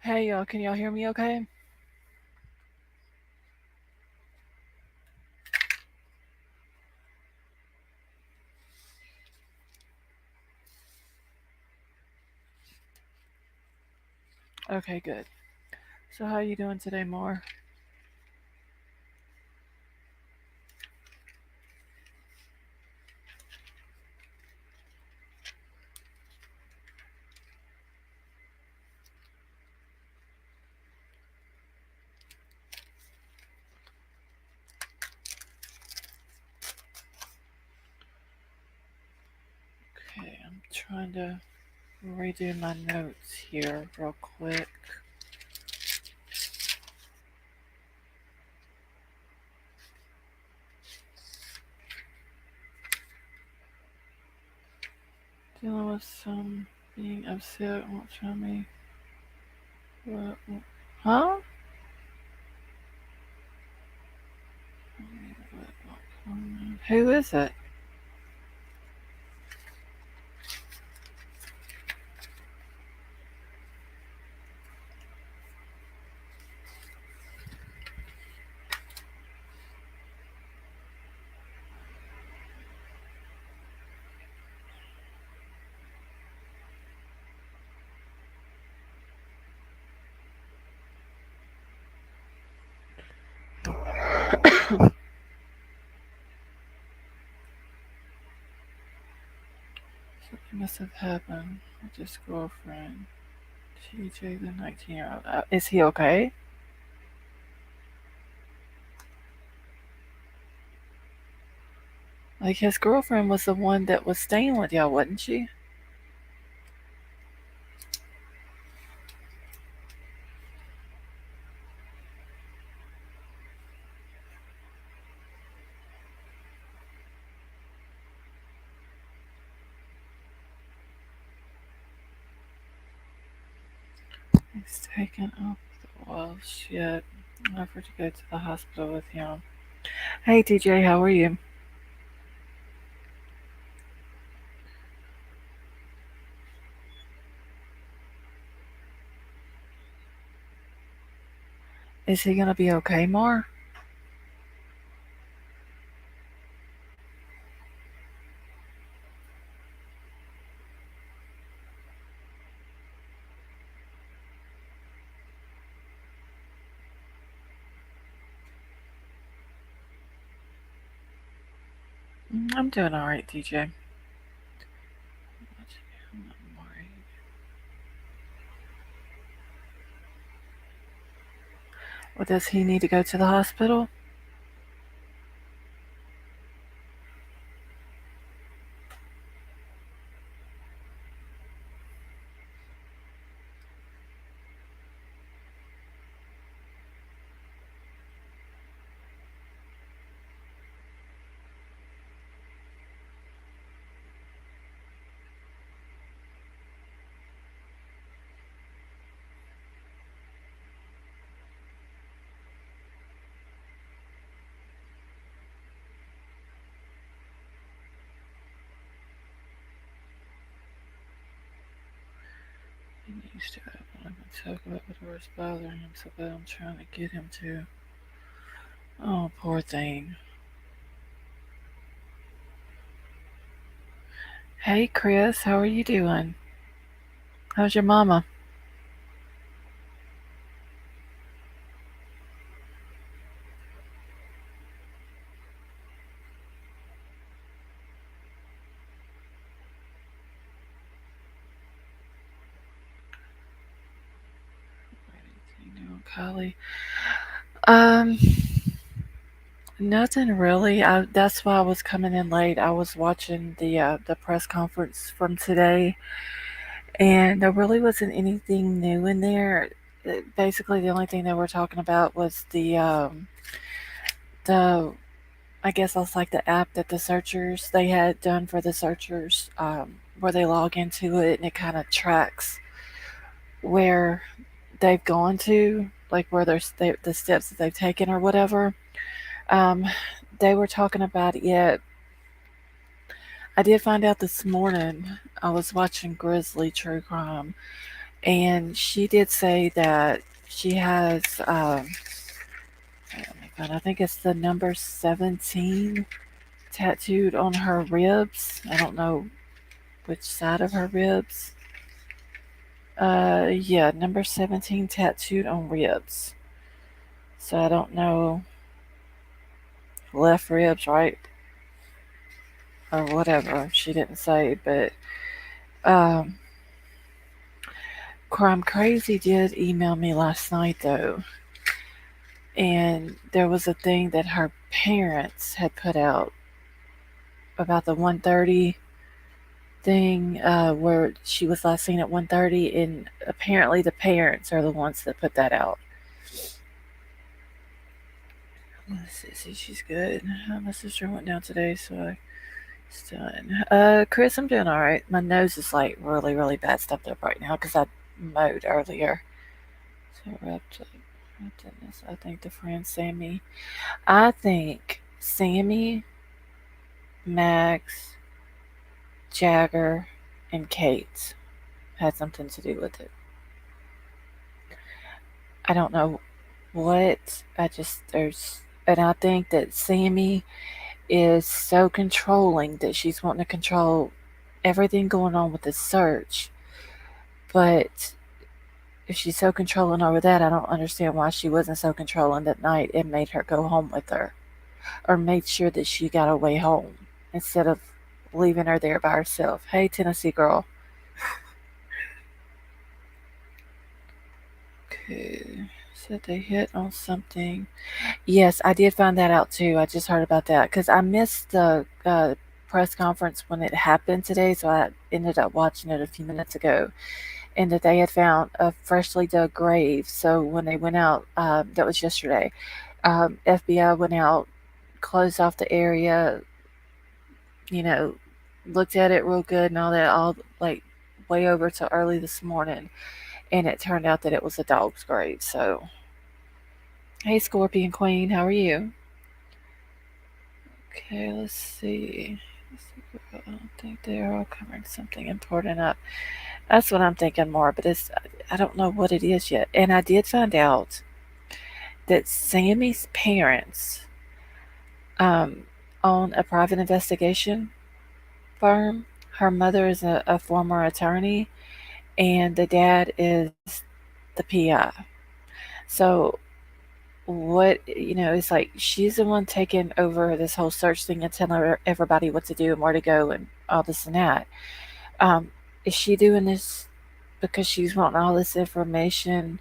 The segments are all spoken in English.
Hey y'all, can y'all hear me okay? Okay, good. So how you doing today, More? Okay, I'm trying to redo my notes here real quick. Dealing with some being upset won't show me what huh? Who is it? Something must have happened with his girlfriend. TJ, the 19-year-old. Is he okay? Like his girlfriend was the one that was staying with y'all, wasn't she? He's taken off the walls yet. Offered to go to the hospital with him. Hey TJ, how are you? Is he gonna be okay, Mar? I'm doing alright, TJ. I'm not worried. Well, does he need to go to the hospital? He needs to open up and talk about whatever's bothering him so bad I'm trying to get him to. Oh, poor thing. Hey, Chris, how are you doing? How's your mama? You know, Kylie. Um, Nothing really. That's why I was coming in late. I was watching the press conference from today, and there really wasn't anything new in there. Basically, the only thing they were talking about was the I guess that's like the app that the searchers they had done for the searchers, where they log into it and it kind of tracks where they've gone to, like where the steps that they've taken or whatever. Um, they were talking about it. I did find out this morning. I was watching Grizzly True Crime, And she did say that she has, I think it's the number 17 tattooed on her ribs. I don't know which side of her ribs. Yeah, number 17 tattooed on ribs. So I don't know, left ribs, right, or whatever. She didn't say, but um, Crime Crazy did email me last night though, and there was a thing that her parents had put out about the 1:30 thing, where she was last seen at 1:30, and apparently the parents are the ones that put that out. Let's see, she's good. My sister went down today, so it's done. Chris, I'm doing all right. My nose is like really, really bad stuffed up right now because I mowed earlier. So wrapped in this. I think the friend Sammy. I think Sammy, Max, Jagger, and Kate had something to do with it. I don't know what. I just there's and I think that Sammy is so controlling that she's wanting to control everything going on with the search. But if she's so controlling over that, I don't understand why she wasn't so controlling that night and made her go home with her, or made sure that she got away home instead of leaving her there by herself. Hey, Tennessee girl. Okay, said they hit on something. Yes, I did find that out too. I just heard about that because I missed the press conference when it happened today, so I ended up watching it a few minutes ago. And that they had found a freshly dug grave. So when they went out, that was yesterday. FBI went out, closed off the area, you know, looked at it real good and all that, all like way over to early this morning. And it turned out that it was a dog's grave. So, hey, Scorpion Queen, how are you? Okay, let's see. I don't think they're all covering something important up. That's what I'm thinking more, but I don't know what it is yet. And I did find out that Sammy's parents um, own a private investigation firm. Her mother is a former attorney, and the dad is the PI. So it's like she's the one taking over this whole search thing and telling everybody what to do and where to go and all this and that. Um, is she doing this because she's wanting all this information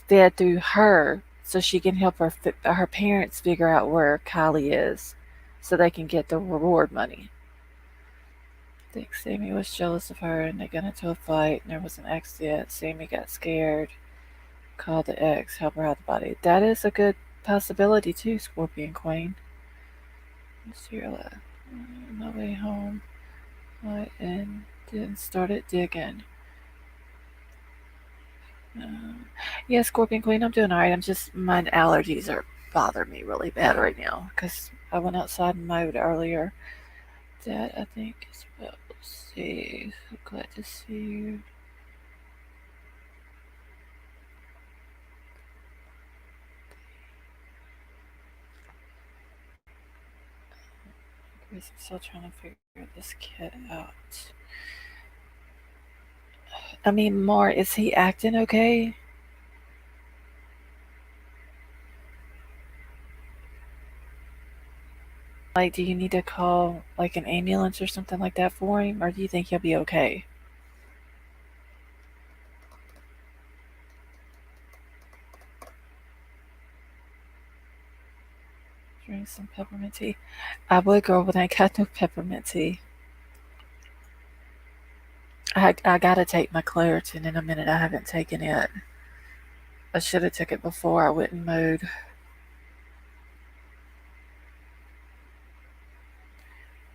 fed through her so she can help her parents figure out where Kiely is so they can get the reward money? I think Sammy was jealous of her and they got into a fight and there was an accident. Sammy got scared, called the ex, help her out the body. That is a good possibility too, Scorpion Queen. Let's see your left. On my way home, and then started digging. Um, yeah, Scorpion Queen, I'm doing alright. I'm just, my allergies are bothering me really bad right now because I went outside and mowed earlier. That, I think, is what we'll see. So glad to see you. I'm still trying to figure this kid out. I mean, Mar, is he acting okay? Like, do you need to call, like, an ambulance or something like that for him? Or do you think he'll be okay? Drink some peppermint tea. I would, girl, but I ain't got no peppermint tea. I gotta take my Claritin in a minute. I haven't taken it. I should have took it before I went and mowed.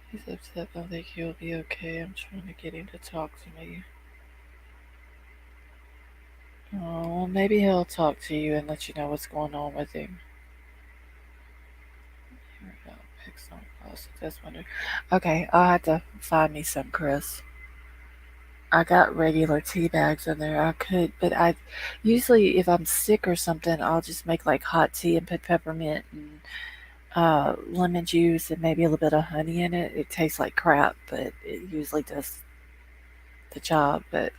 He's upset. I think he'll be okay. I'm trying to get him to talk to me. Oh, well, maybe he'll talk to you and let you know what's going on with him. Here we go. Pick some close. That's wonder. Okay, I'll have to find me some, Chris. I got regular tea bags in there. I could, but I usually if I'm sick or something, I'll just make like hot tea and put peppermint and lemon juice and maybe a little bit of honey in it. It tastes like crap, but it usually does the job. But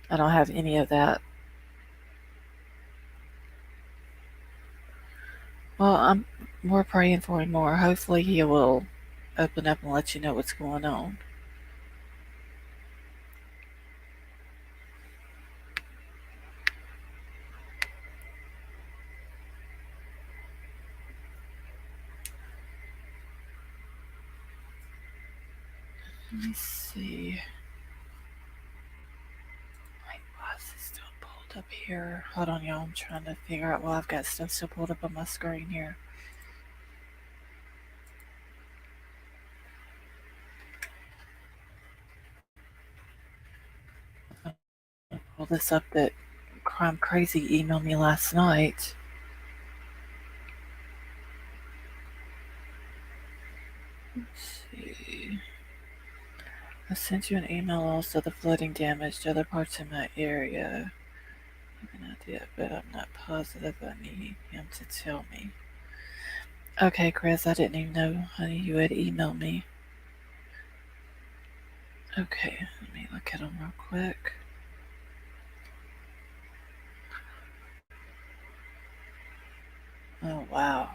I don't have any of that. Well, we're praying for him more. Hopefully, he will open up and let you know what's going on. Let me see. Wait, why is this still pulled up here? Hold on, y'all. I'm trying to figure out why I've got stuff still pulled up on my screen here. I'll pull this up that Crime Crazy emailed me last night. Let's see. I sent you an email also the flooding damaged other parts of my area. I have an idea, but I'm not positive. I need him to tell me. Okay, Chris, I didn't even know, honey, you had emailed me. Okay, let me look at them real quick. Oh, wow.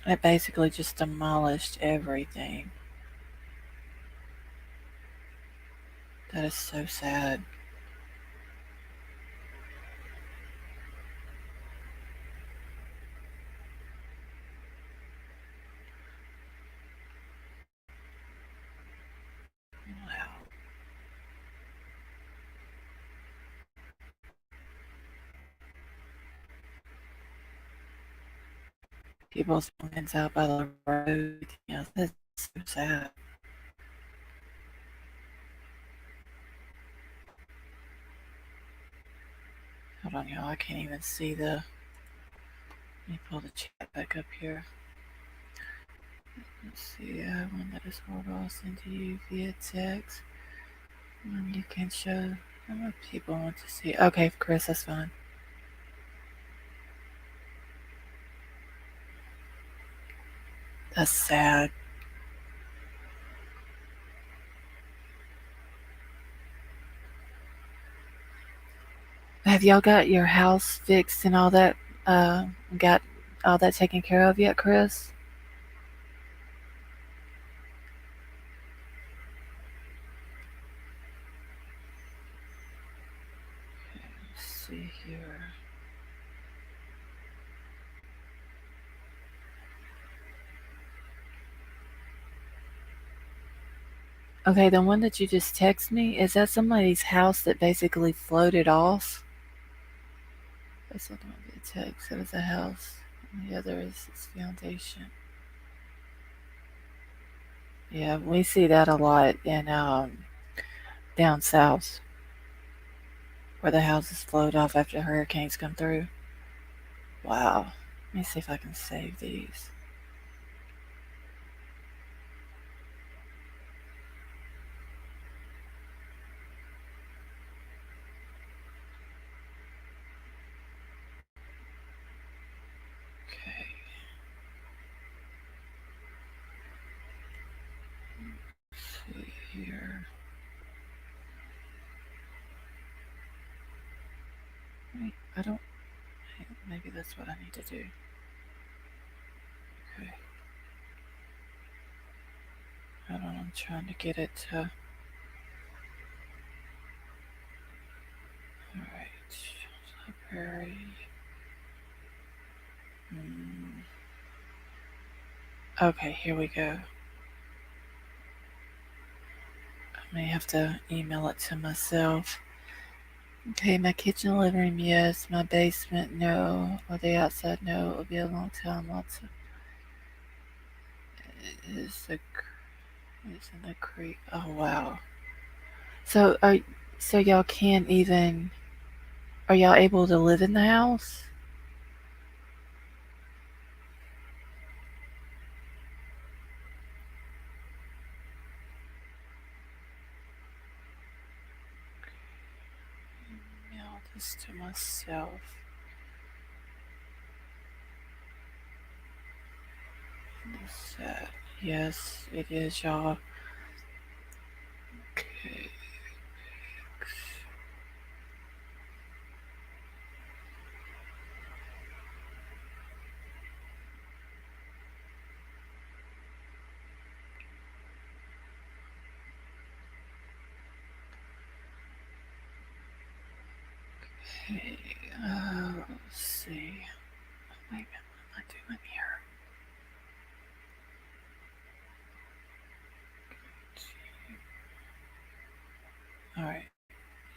It basically just demolished everything. That is so sad. Wow. People's hands out by the road. Yeah, that's so sad. Hold on, y'all. I can't even see the. Let me pull the chat back up here. Let's see. I have one that is horrible. I'll send to you via text. And you can show what people want to see. Okay, Chris, that's fine. That's sad. Have y'all got your house fixed and all that? Got all that taken care of yet, Chris? Let's see here. Okay, the one that you just text me, is that somebody's house that basically floated off? That's not the one that text. That is a house. And the other is its foundation. Yeah, we see that a lot in down south, where the houses float off after hurricanes come through. Wow. Let me see if I can save these. Okay. Let's see here. Wait, I don't. Maybe that's what I need to do. Okay. Hold on, I'm trying to get it to. Alright. Library. Okay, here we go. I may have to email it to myself. Okay, my kitchen and living room, yes. My basement, no. Or the outside, no. It'll be a long time. Lots of. It's the. It's in the creek. Oh wow. So so y'all can't even. Are y'all able to live in the house? this to myself. This, yes, it is, y'all. Okay. Okay. Let's see. Wait a minute, what am I doing here? Alright,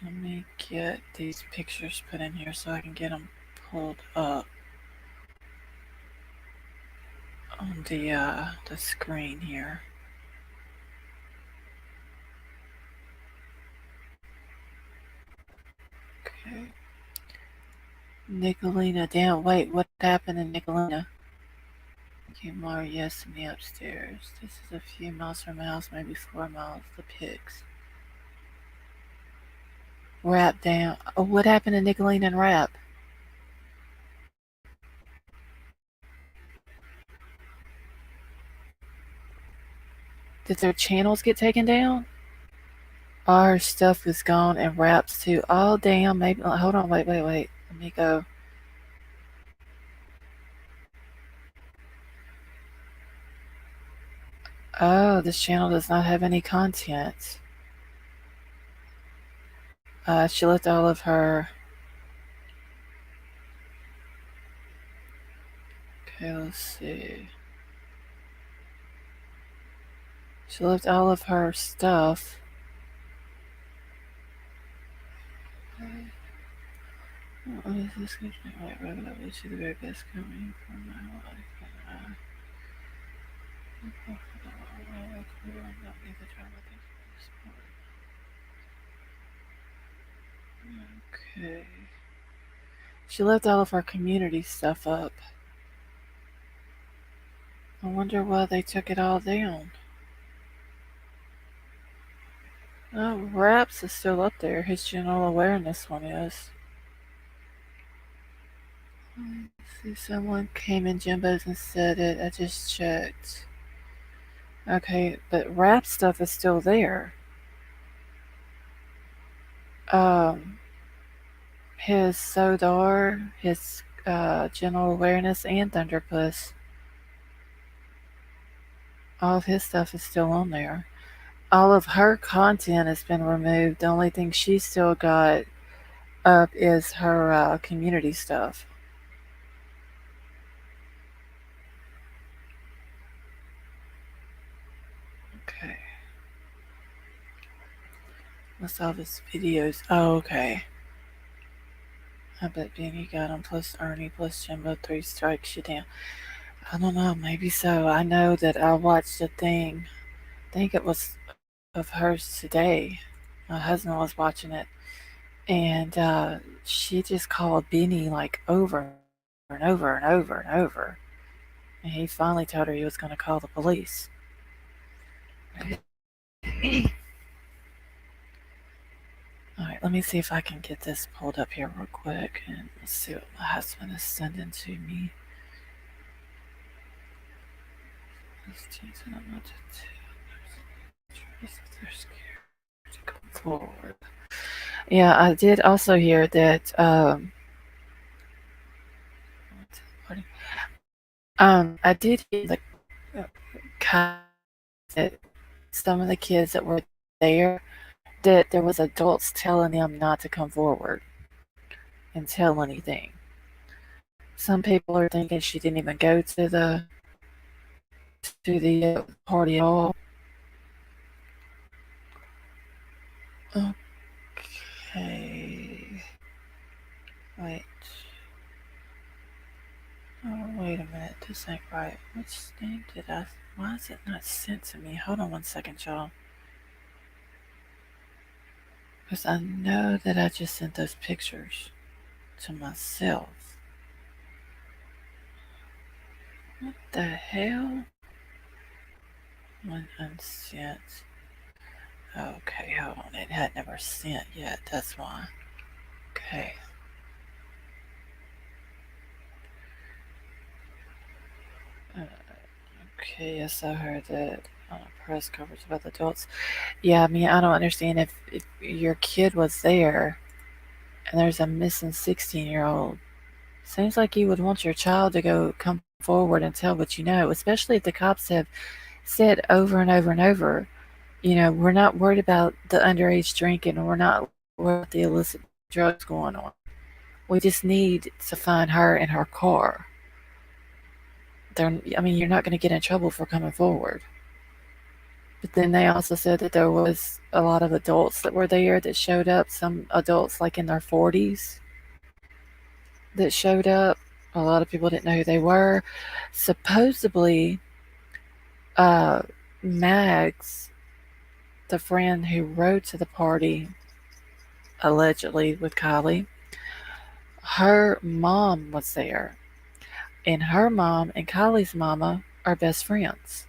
let me get these pictures put in here so I can get them pulled up on the screen here. Okay. Nicolina down. Wait, what happened in Nicolina? Kumar, yes, to me upstairs. This is a few miles from my house, maybe 4 miles. The pigs. Rap down. Oh, what happened to Nicolina and Rap? Did their channels get taken down? All her stuff was gone and Rap's too. Oh, damn. Maybe. Hold on. Wait. Let me go. Oh, this channel does not have any content. She left all of her. Okay, let's see. She left all of her stuff. What is this? Right, regularly to the very best coming from my life. Okay. She left all of her community stuff up. I wonder why they took it all down. Oh, Raps is still up there. His general awareness one is. See, someone came in Jimbo's and said it. I just checked. Okay, but Rap stuff is still there. Um, his Sodar, his general awareness, and Thunderpuss. All of his stuff is still on there. All of her content has been removed. The only thing she's still got up is her community stuff. Okay. What's all his videos? Oh, okay. I bet Benny got him plus Ernie plus Jimbo 3 strikes you down. I don't know, maybe so. I know that I watched a thing, I think it was of hers today. My husband was watching it, and she just called Benny like over and over and over and over. And he finally told her he was going to call the police. Alright, let me see if I can get this pulled up here real quick and let's see what my husband is sending to me. They're scared to come forward. Yeah, I did also hear that I did hear that some of the kids that were there, that there was adults telling them not to come forward and tell anything. Some people are thinking she didn't even go to the party at all. Okay. Wait. Oh, wait a minute. This ain't right. Which name did I? Why is it not sent to me? Hold on 1 second, y'all. Because I know that I just sent those pictures to myself. What the hell? One unsent. Okay, hold on. It had never sent yet. That's why. Okay. Okay, yes, I heard that on a press conference about the adults. Yeah, I mean, I don't understand if your kid was there and there's a missing 16-year-old. Seems like you would want your child to go come forward and tell what you know, especially if the cops have said over and over and over, we're not worried about the underage drinking, or we're not worried about the illicit drugs going on. We just need to find her and her car. I mean, you're not going to get in trouble for coming forward. But then they also said that there was a lot of adults that were there that showed up. Some adults like in their 40s that showed up. A lot of people didn't know who they were. Supposedly, uh, Mags, the friend who rode to the party allegedly with Kiely, her mom was there, and her mom and Kylie's mama are best friends.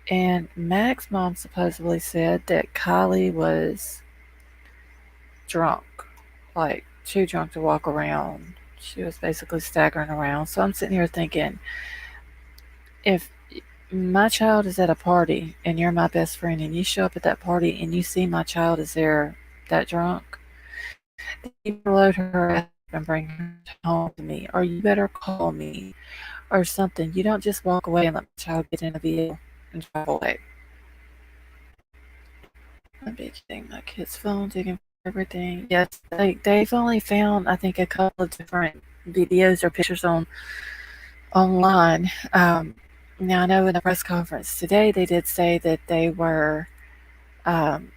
And Mag's mom supposedly said that Kiely was drunk, like too drunk to walk around. She was basically staggering around. So I'm sitting here thinking, if my child is at a party and you're my best friend and you show up at that party and you see my child is there that drunk, then you better load her ass up and bring her home to me, or you better call me or something. You don't just walk away and let my child get in a vehicle and drive away. I'd be getting my kid's phone, digging for everything. Yes, they've only found, I think, a couple of different videos or pictures online. Now I know in the press conference today they did say that they were um,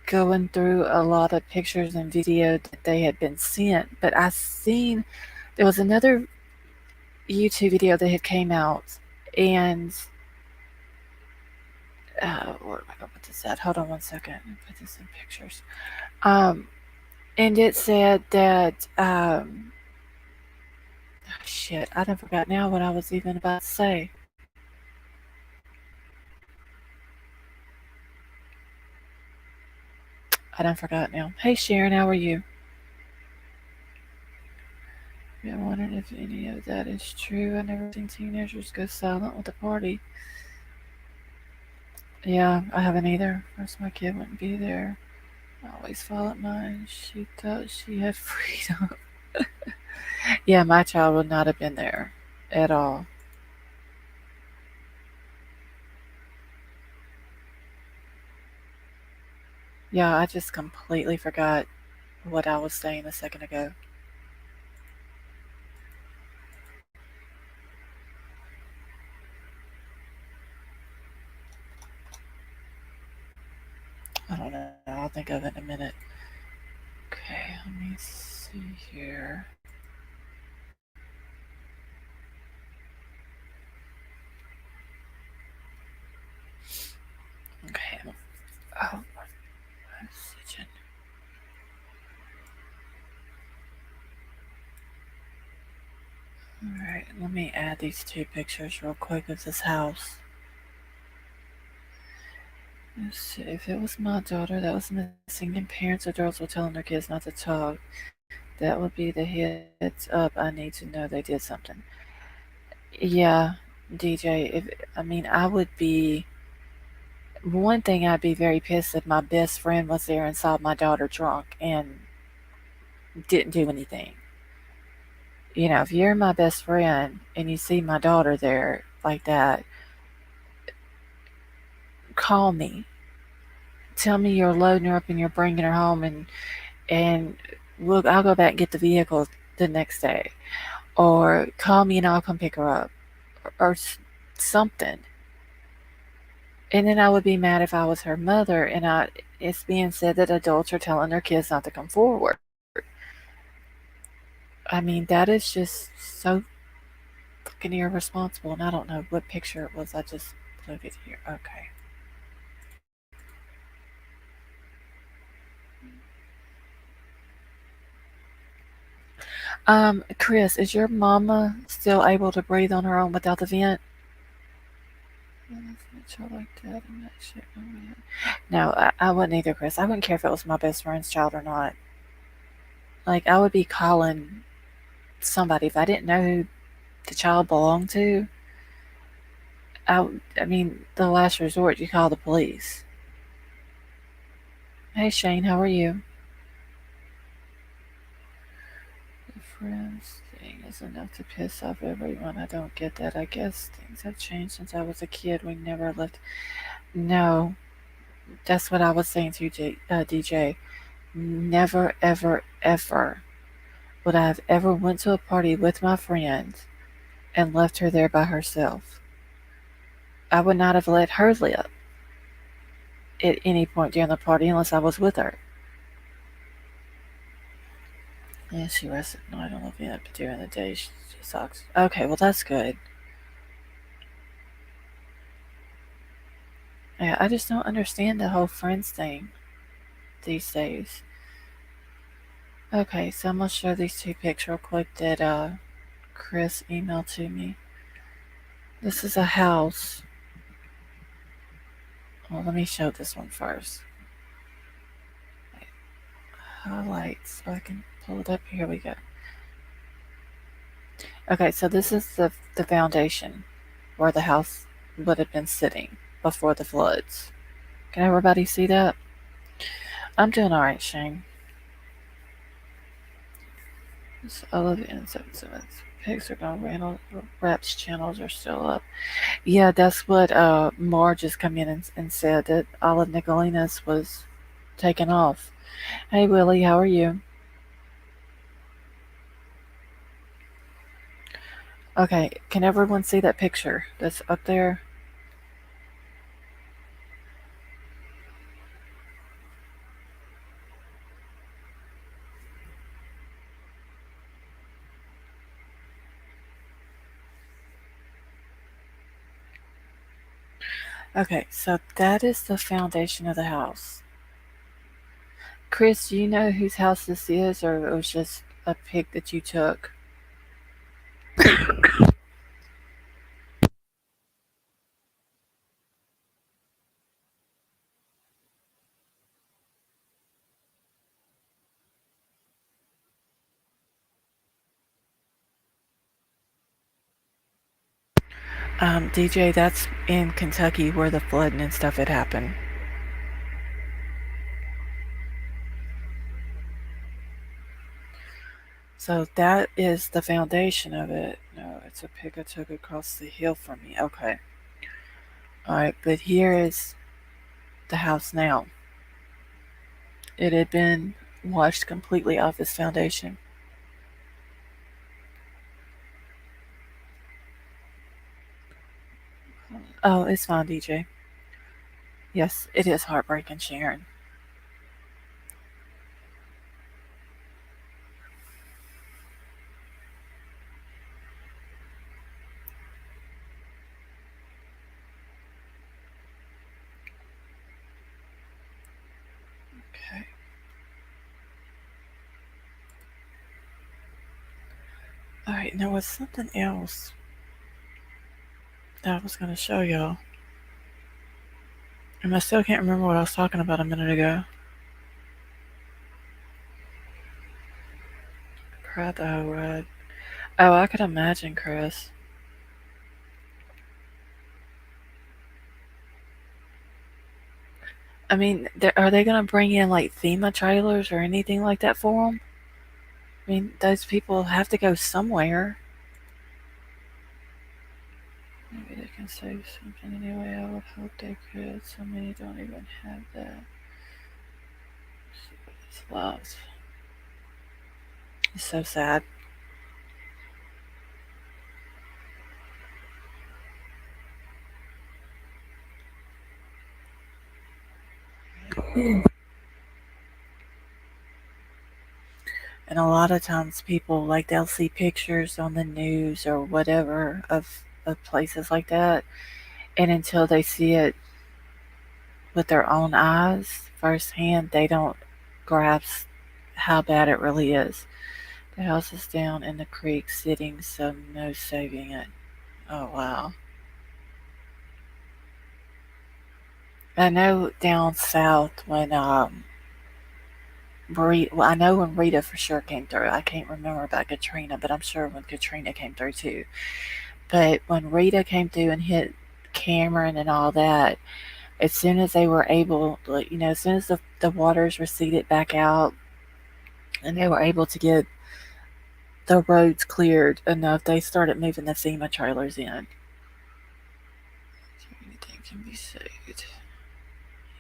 going through a lot of pictures and video that they had been sent, but I seen there was another YouTube video that had came out, and where am I gonna put this at? Hold on one second. Put this in pictures. Um, and it said that shit, I done forgot now what I was even about to say. I done forgot now. Hey Sharon, how are you? Yeah, I'm wondering if any of that is true. I never seen teenagers go silent with a party. Yeah, I haven't either. Of course, my kid wouldn't be there. I always followed mine. She thought she had freedom. Yeah, my child would not have been there at all. Yeah, I just completely forgot what I was saying a second ago. I don't know. I'll think of it in a minute. Okay, let me see here. Okay. Oh, messaging. Alright, let me add these two pictures real quick of this house. Let's see. If it was my daughter that was missing and parents or adults were telling their kids not to talk, that would be the heads up. I need to know they did something. Yeah, DJ. I mean, I would be. One thing, I'd be very pissed if my best friend was there and saw my daughter drunk and didn't do anything. If you're my best friend and you see my daughter there like that, call me. Tell me you're loading her up and you're bringing her home, and I'll go back and get the vehicle the next day, or call me and I'll come pick her up, or something. And then I would be mad if I was her mother and it's being said that adults are telling their kids not to come forward. I mean, that is just so fucking irresponsible. And I don't know what picture it was. I just put it here. Okay. Chris, is your mama still able to breathe on her own without the vent? Like that and that shit. No, I wouldn't either, Chris. I wouldn't care if it was my best friend's child or not. Like, I would be calling somebody if I didn't know who the child belonged to. I mean, the last resort, you call the police. Hey Shane, how are you? The friends thing is enough to piss off everyone. I don't get that. I guess things have changed since I was a kid. We never left. No, that's what I was saying to DJ. Never, ever, ever would I have ever went to a party with my friend and left her there by herself. I would not have let her live at any point during the party unless I was with her. Yeah, she rested at night on the vent, but during the day she sucks. Okay, well that's good. Yeah, I just don't understand the whole friends thing these days. Okay, so I'm gonna show these two pics real quick that Chris emailed to me. This is a house. Well, let me show this one first. Highlights so I can pull it up. Here we go. Okay, so this is the foundation where the house would have been sitting before the floods. Can everybody see that? I'm doing alright, Shane. All of the insects and pigs are gone. Randall Rap's channels are still up. Yeah, that's what Marge has come in and said that all of Nicolina's was taken off. Hey Willie, how are you? Okay, can everyone see that picture that's up there? Okay, so that is the foundation of the house. Chris, do you know whose house this is, or it was just a pic that you took? DJ, that's in Kentucky where the flooding and stuff had happened. So that is the foundation of it. No, it's a pic I took across the hill from me. Okay. Alright, but here is the house now. It had been washed completely off its foundation. Oh, it's fine, DJ. Yes, it is heartbreaking, Sharon. Okay. Alright, now was something else that I was going to show y'all. And I still can't remember what I was talking about a minute ago. Cried the whole ride. Oh, I could imagine, Chris. I mean, are they going to bring in like FEMA trailers or anything like that for them? I mean, those people have to go somewhere. Maybe they can save something anyway. I would hope they could. So many don't even have that. It's lost. It's so sad. And a lot of times people like they'll see pictures on the news or whatever of places like that, and until they see it with their own eyes firsthand, they don't grasp how bad it really is. The house is down in the creek sitting, so no saving it. Oh wow. I know down south when I know when Rita for sure came through. I can't remember about Katrina, but I'm sure when Katrina came through too. But when Rita came through and hit Cameron and all that, as soon as they were able, like, as soon as the waters receded back out and they were able to get the roads cleared enough, they started moving the FEMA trailers in. Anything can be saved.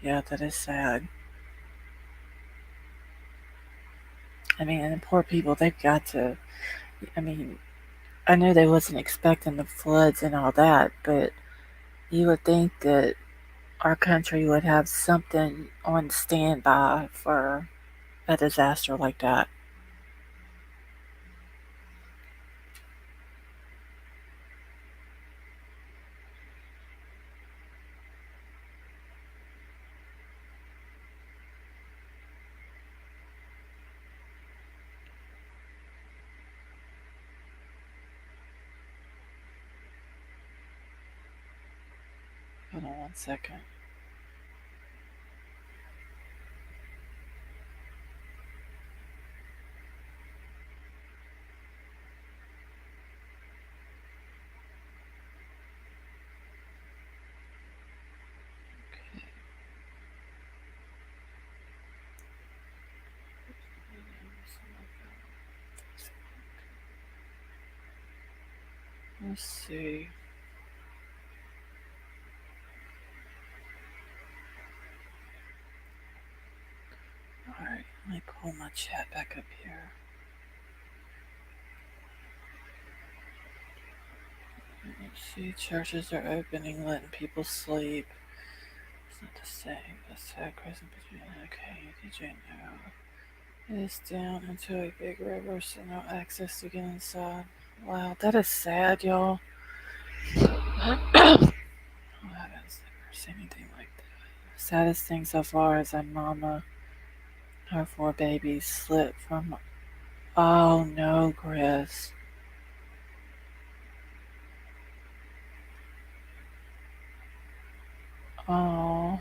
Yeah, that is sad. I mean, and the poor people, they've got to. I mean, I know they wasn't expecting the floods and all that, but you would think that our country would have something on standby for a disaster like that. Hold on 1 second. Let's see. Alright, let me pull my chat back up here. Let's see, churches are opening, letting people sleep. It's not the same. That's sad. Crescent between. Okay, did you know? It's down into a big river, so no access to get inside. Wow, that is sad, y'all. I haven't never seen anything like that. Saddest thing so far is that Mama, her 4 babies, slipped from. Oh no, Chris. Oh.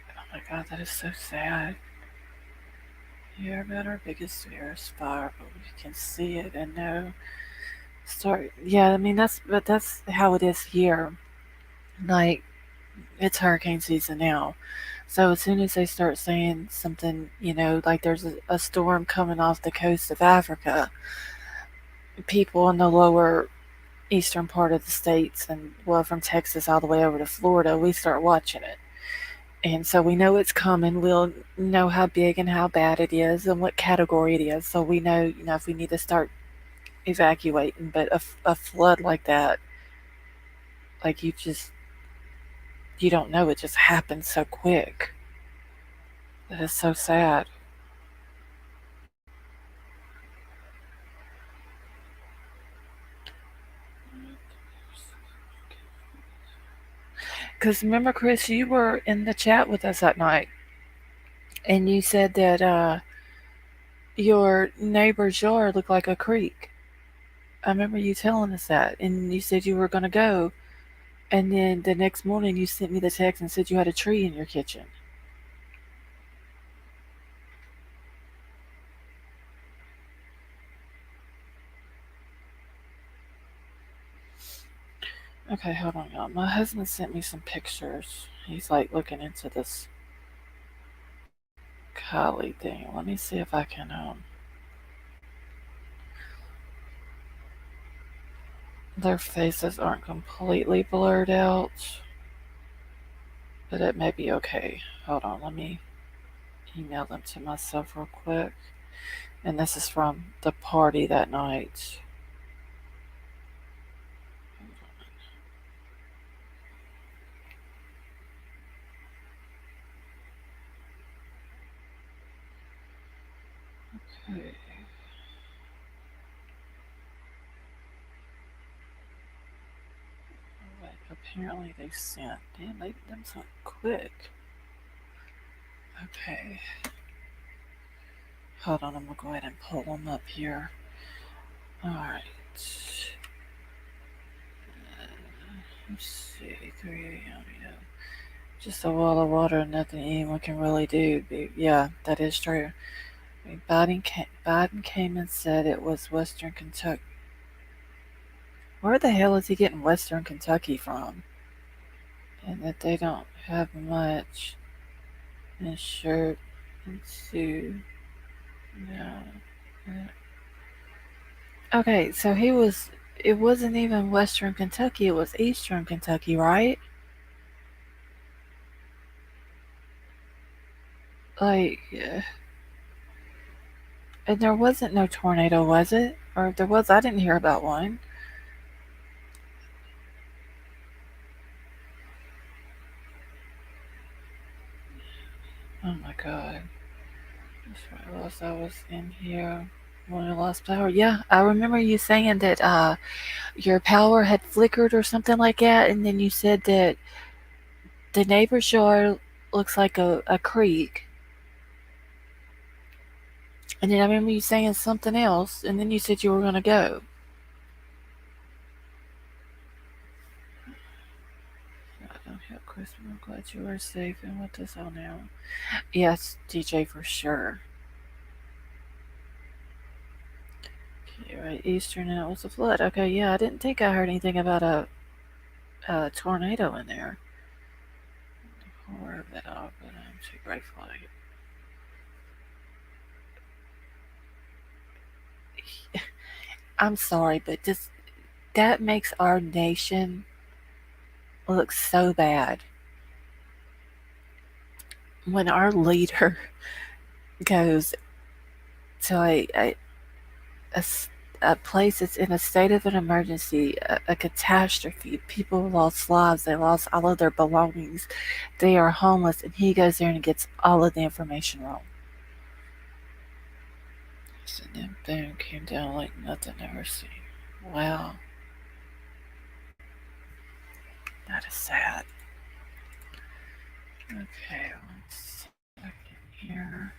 Oh my god, that is so sad. Hear about our biggest fear is fire, but we can see it and know. Start. Yeah, I mean that's how it is here. Like it's hurricane season now. So as soon as they start saying something, like there's a storm coming off the coast of Africa, people in the lower eastern part of the states and well from Texas all the way over to Florida, we start watching it. And so we know it's coming. We'll know how big and how bad it is and what category it is. So we know, if we need to start evacuating. But a flood like that, like you don't know. It just happens so quick. That is so sad. Because remember, Chris, you were in the chat with us that night, and you said that your neighbor's yard looked like a creek. I remember you telling us that, and you said you were going to go, and then the next morning you sent me the text and said you had a tree in your kitchen. Okay, hold on, y'all. My husband sent me some pictures. He's like looking into this Kiely thing. Let me see if I can. Their faces aren't completely blurred out, but it may be okay. Hold on, let me email them to myself real quick. And this is from the party that night. Okay. Alright, apparently they sent. Damn, they them sent quick. Okay. Hold on, I'm gonna go ahead and pull them up here. Alright. Let's see, 3 a.m. Just a wall of water, nothing anyone can really do. Yeah, that is true. Biden came and said it was Western Kentucky. where the hell is he getting Western Kentucky from? And that they don't have much in shirt and suit. No. Okay, so he was. It wasn't even Western Kentucky, it was Eastern Kentucky, right? Like, and there wasn't no tornado, was it? Or if there was, I didn't hear about one. Oh my god. That's what else I was in here when I lost power. Yeah, I remember you saying that your power had flickered or something like that, and then you said that the neighbor's yard looks like a creek. And then I remember you saying something else, and then you said you were going to go. I don't have Christmas. I'm glad you are safe and with us all now. Yes, DJ, for sure. Okay, right, Eastern, and it was a flood. Okay, yeah, I didn't think I heard anything about a tornado in there. Horror of it all, but I'm too grateful. I'm sorry, but just that makes our nation look so bad when our leader goes to a a place that's in a state of an emergency, a catastrophe. People lost lives, they lost all of their belongings, they are homeless, and he goes there and gets all of the information wrong. So then boom, came down like nothing ever seen. Wow, that is sad. Okay, 1 second here.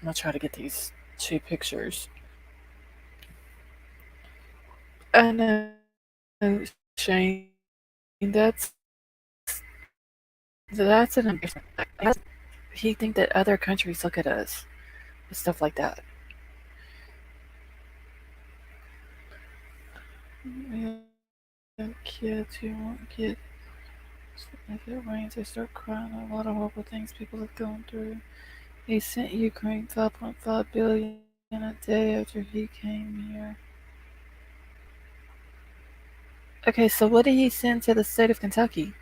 I'm gonna try to get these two pictures. I know, Shane. That's that's an embarrassment. He think that other countries look at us and stuff like that. Yeah, kids who won't get. If it rains, they start crying. A lot of horrible things people have gone through. He sent Ukraine 5.5 billion a day after he came here. Okay, so what did he send to the state of Kentucky?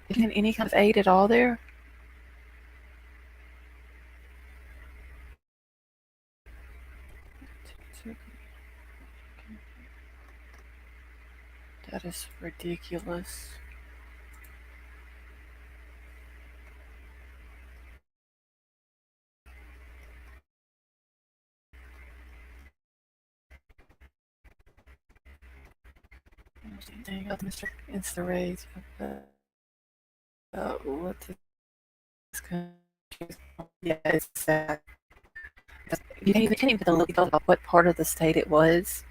Any kind of aid at all there? That is ridiculous. Dang, Mr. Insta raids about what this country is. Yeah, it's sad. You can't even get a look about what part of the state it was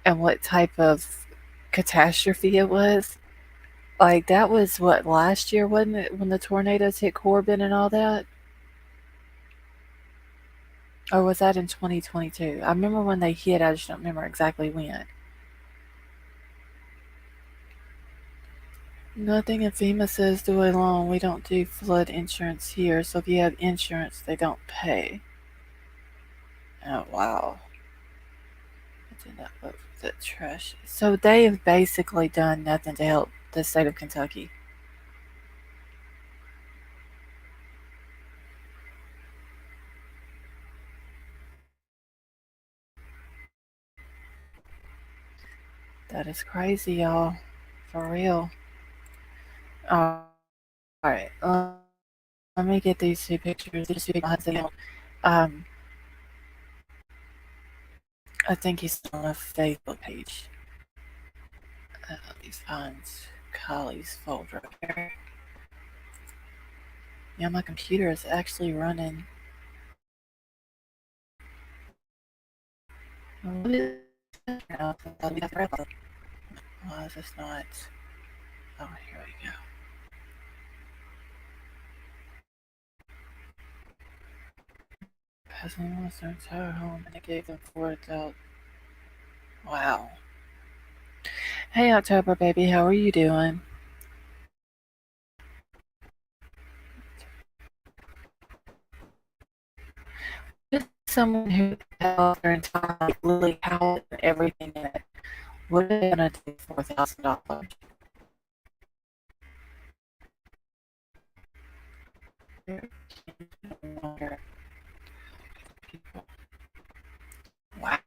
and what type of catastrophe it was. Like that was what last year, wasn't it, when the tornadoes hit Corbin and all that? Or was that in 2022? I remember when they hit, I just don't remember exactly when. Nothing in FEMA says do a loan. We don't do flood insurance here, so if you have insurance, they don't pay. Oh wow. I did not vote for that trash. So they have basically done nothing to help the state of Kentucky. That is crazy, y'all. For real. Alright, let me get these two pictures. These two people. Um, I think he's on a Facebook page. Let me find Kiely's folder up here. Yeah, my computer is actually running. What is now. We have the red button. Why is this not? Oh, here we go. Peasant lost their entire home and it gave them 4,000. Wow. Hey, October baby, how are you doing? Just someone who had their entire lily house and everything in it. What are they gonna do for $4,000? Wow,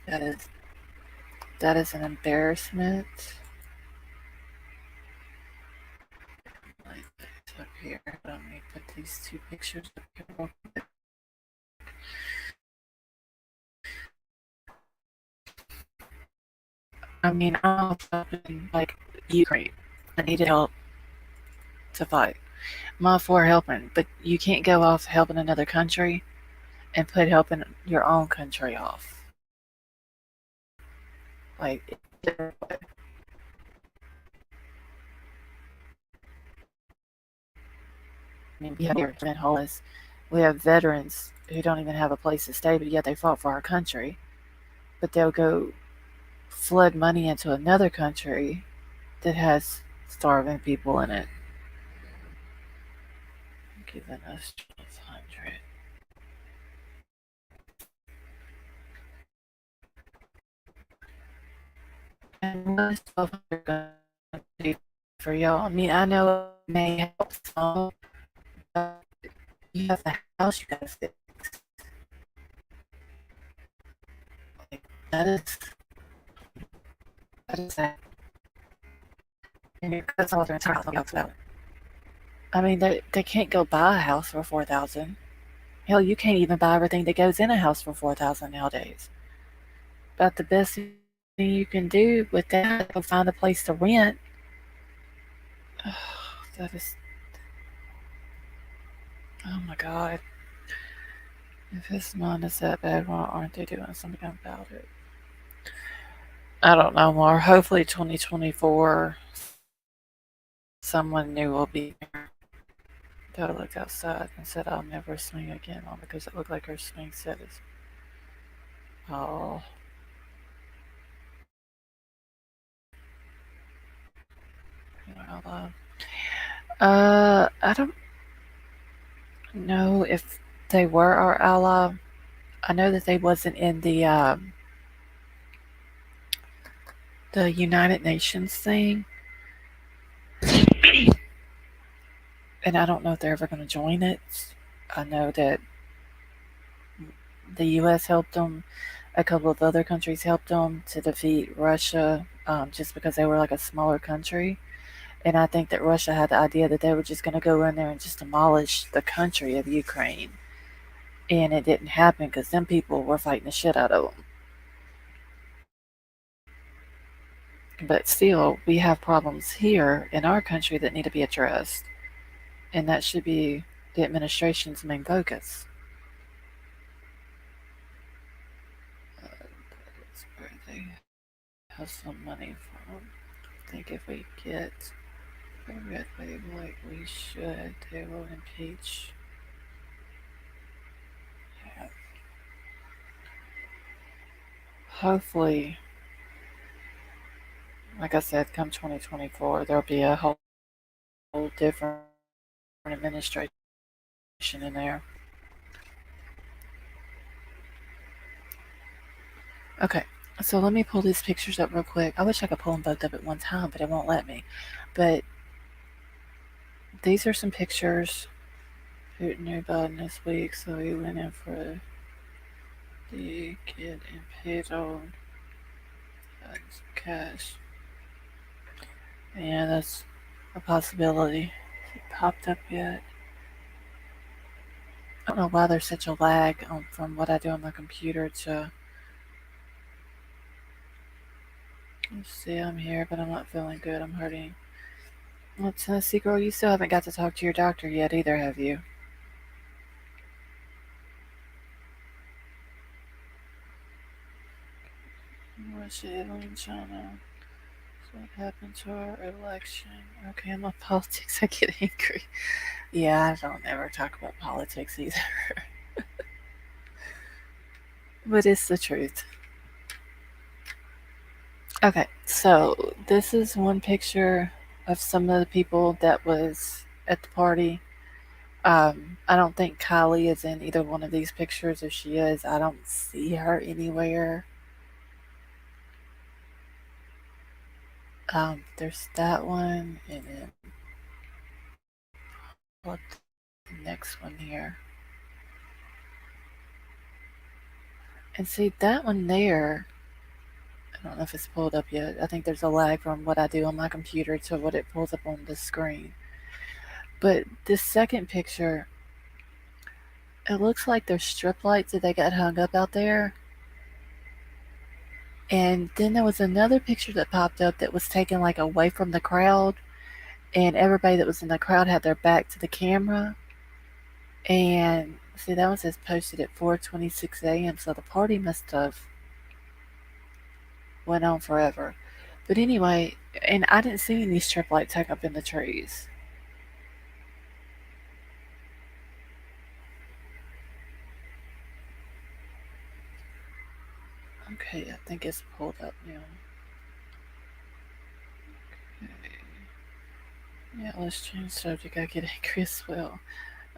that is that is an embarrassment. Like up here, let me put these two pictures up here real quick. I mean, I'm also in like Ukraine. I needed help to fight. I'm all for helping, but you can't go off helping another country and put helping your own country off. Like, I mean, we have here been homeless. We have veterans who don't even have a place to stay, but yet they fought for our country. But they'll go flood money into another country that has starving people in it. Giving us 1,200. And what is 1,200 going to do for y'all? I mean, I know it may help some, but you have the house you gotta fix. Like, that is sad. And your cousin sold their entire house about it. I mean, they can't go buy a house for 4,000. Hell, you can't even buy everything that goes in a house for 4,000 nowadays. But the best thing you can do with that is go find a place to rent. That is, oh my god. If his mind is that bad, why aren't they doing something about it? I don't know more. Hopefully, 2024, someone new will be there. Dad looked outside and said, I'll never swing again, Mom, because it looked like her swing set is. Oh. Well, I don't know if they were our ally. I know that they wasn't in the United Nations thing, and I don't know if they're ever going to join it. I know that the U.S. helped them. A couple of other countries helped them to defeat Russia, just because they were like a smaller country. And I think that Russia had the idea that they were just going to go in there and just demolish the country of Ukraine. And it didn't happen because them people were fighting the shit out of them. But still, we have problems here in our country that need to be addressed. And that should be the administration's main focus. That's where they have some money from. I think if we get a red wave like we should, they will impeach. Yeah. Hopefully, like I said, come 2024, there'll be a whole different administration in there. Okay, so let me pull these pictures up real quick. I wish I could pull them both up at one time, but it won't let me. But these are some pictures. Putin knew Biden this week, so he went in for the kid and paid on some cash. Yeah, that's a possibility. It popped up yet? I don't know why there's such a lag from what I do on my computer to. Let's see, I'm here, but I'm not feeling good. I'm hurting. Well, Tennessee girl, you still haven't got to talk to your doctor yet either, have you? Russia, Italy, and China. So what happened to our election? Okay, I'm on politics. I get angry. Yeah, I don't ever talk about politics either. But it's the truth. Okay, so this is one picture of some of the people that was at the party. I don't think Kiely is in either one of these pictures. If she is, I don't see her anywhere. There's that one, and then what the next one here. And see that one there. I don't know if it's pulled up yet. I think there's a lag from what I do on my computer to what it pulls up on the screen. But this second picture, it looks like there's strip lights that they got hung up out there. And then there was another picture that popped up that was taken like away from the crowd, and everybody that was in the crowd had their back to the camera. And see, that one says posted at 4:26 a.m. So the party must have went on forever. But anyway, and I didn't see any strip lights hung up in the trees. Okay, I think it's pulled up now. Okay. Yeah, let's change subject. I get angry as well.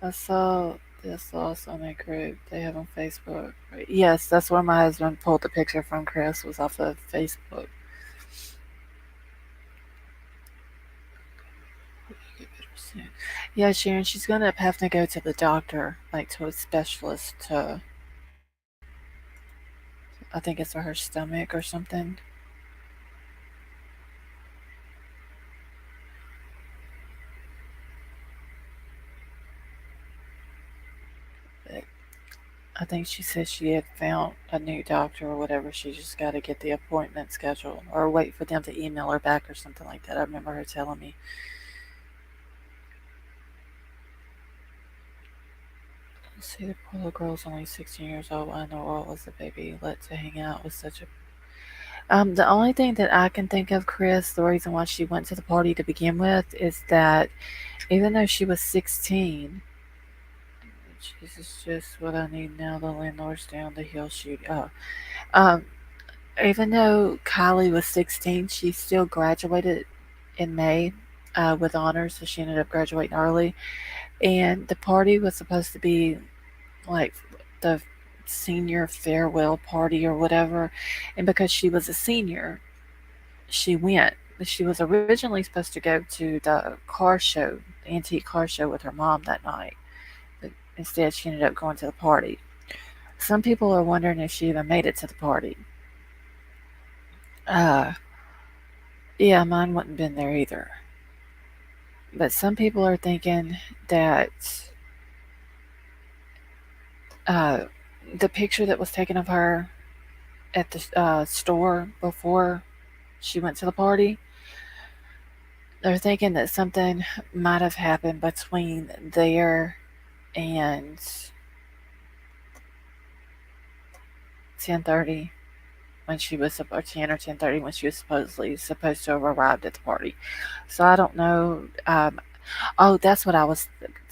I saw this also in a group they have on Facebook. Right? Yes, that's where my husband pulled the picture from. Chris was off of Facebook. Yeah, Sharon, she's gonna have to go to the doctor, like to a specialist to, I think it's for her stomach or something. But I think she said she had found a new doctor or whatever. She just got to get the appointment scheduled or wait for them to email her back or something like that. I remember her telling me. Let's see, the poor little girl's only 16 years old. I know all was the baby let to hang out with such a. The only thing that I can think of, Chris, the reason why she went to the party to begin with is that even though she was 16, Jesus, just what I need now. The landlord's down the hill shoot. Oh, um, even though Kiely was 16, she still graduated in May with honors, so she ended up graduating early. And the party was supposed to be like the senior farewell party or whatever. And because she was a senior, she went. She was originally supposed to go to the car show, the antique car show with her mom that night. But instead, she ended up going to the party. Some people are wondering if she even made it to the party. Uh, yeah, mine wouldn't been there either. But some people are thinking that uh, the picture that was taken of her at the store before she went to the party, they're thinking that something might have happened between there and 10:30 when she was, or 10 or 10:30 when she was supposedly supposed to have arrived at the party. So I don't know. Oh, that's what I was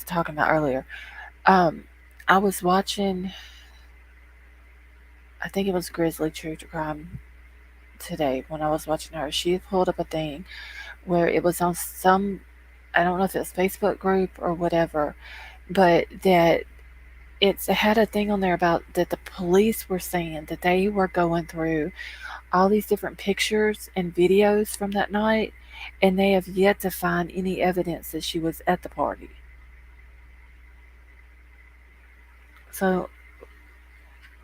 talking about earlier. Um, I was watching. I think it was Grizzly True Crime today when I was watching her. She had pulled up a thing where it was on some, I don't know if it's Facebook group or whatever, but that it's had a thing on there about that the police were saying that they were going through all these different pictures and videos from that night, and they have yet to find any evidence that she was at the party. So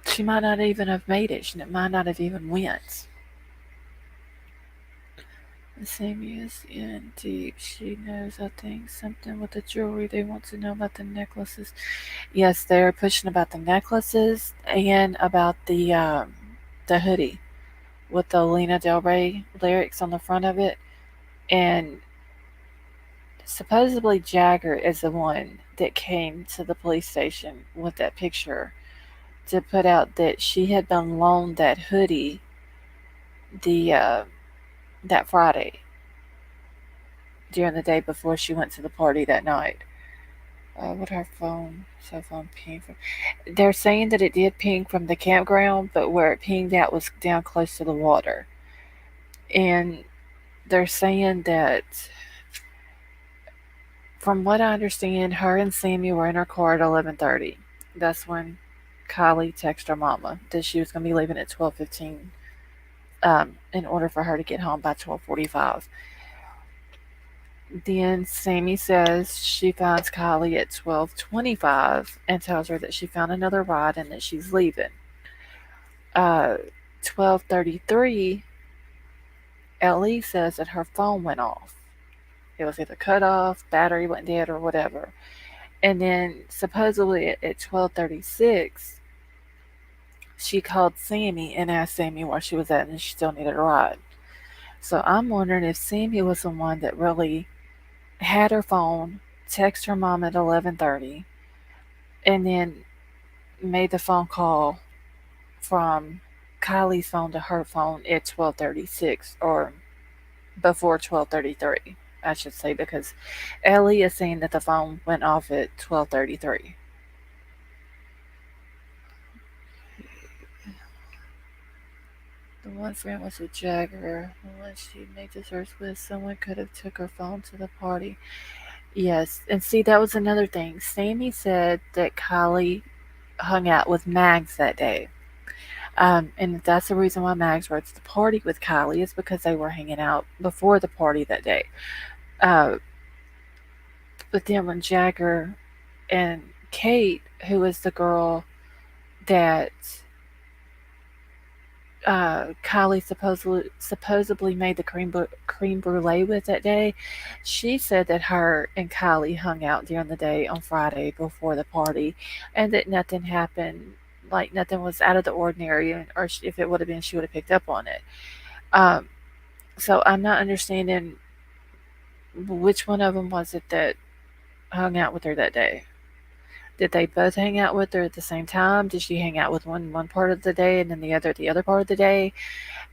she might not even have made it. She might not have even went. Sami is in deep. She knows, I think, something with the jewelry. They want to know about the necklaces. Yes, they're pushing about the necklaces and about the hoodie with the Lena Del Rey lyrics on the front of it. And supposedly Jagger is the one that came to the police station with that picture to put out that she had been loaned that hoodie the that Friday during the day before she went to the party that night. What her cell phone ping from? They're saying that it did ping from the campground, but where it pinged at was down close to the water. And they're saying that, from what I understand, her and Sammy were in her car at 11:30. That's when Kylie texted her mama that she was going to be leaving at 12:15. In order for her to get home by 12:45. Then Sammy says she finds Kylie at 12:25 and tells her that she found another ride and that she's leaving. 12:33, Ellie says that her phone went off. It was either cut off, battery went dead, or whatever. And then supposedly at 12:36, she called Sammy and asked Sammy where she was at and she still needed a ride. So I'm wondering if Sammy was the one that really had her phone, text her mom at 11:30, and then made the phone call from Kylie's phone to her phone at 12:36 or before 12:33, I should say, because Ellie is saying that the phone went off at 12:33. The one friend was a Jagger. The one she made the search with, someone could have took her phone to the party. Yes, and see, that was another thing. Sammy said that Kylie hung out with Mags that day. And that's the reason why Mags were at the party with Kylie, is because they were hanging out before the party that day. Uh, but then when Jagger and Kate, who was the girl that Kylie supposedly made the cream brulee with that day, she said that her and Kylie hung out during the day on Friday before the party, and that nothing happened, like nothing was out of the ordinary, or if it would have been, she would have picked up on it. Um, so I'm not understanding which one of them was it that hung out with her that day. Did they both hang out with her at the same time? Did she hang out with one part of the day and then the other part of the day?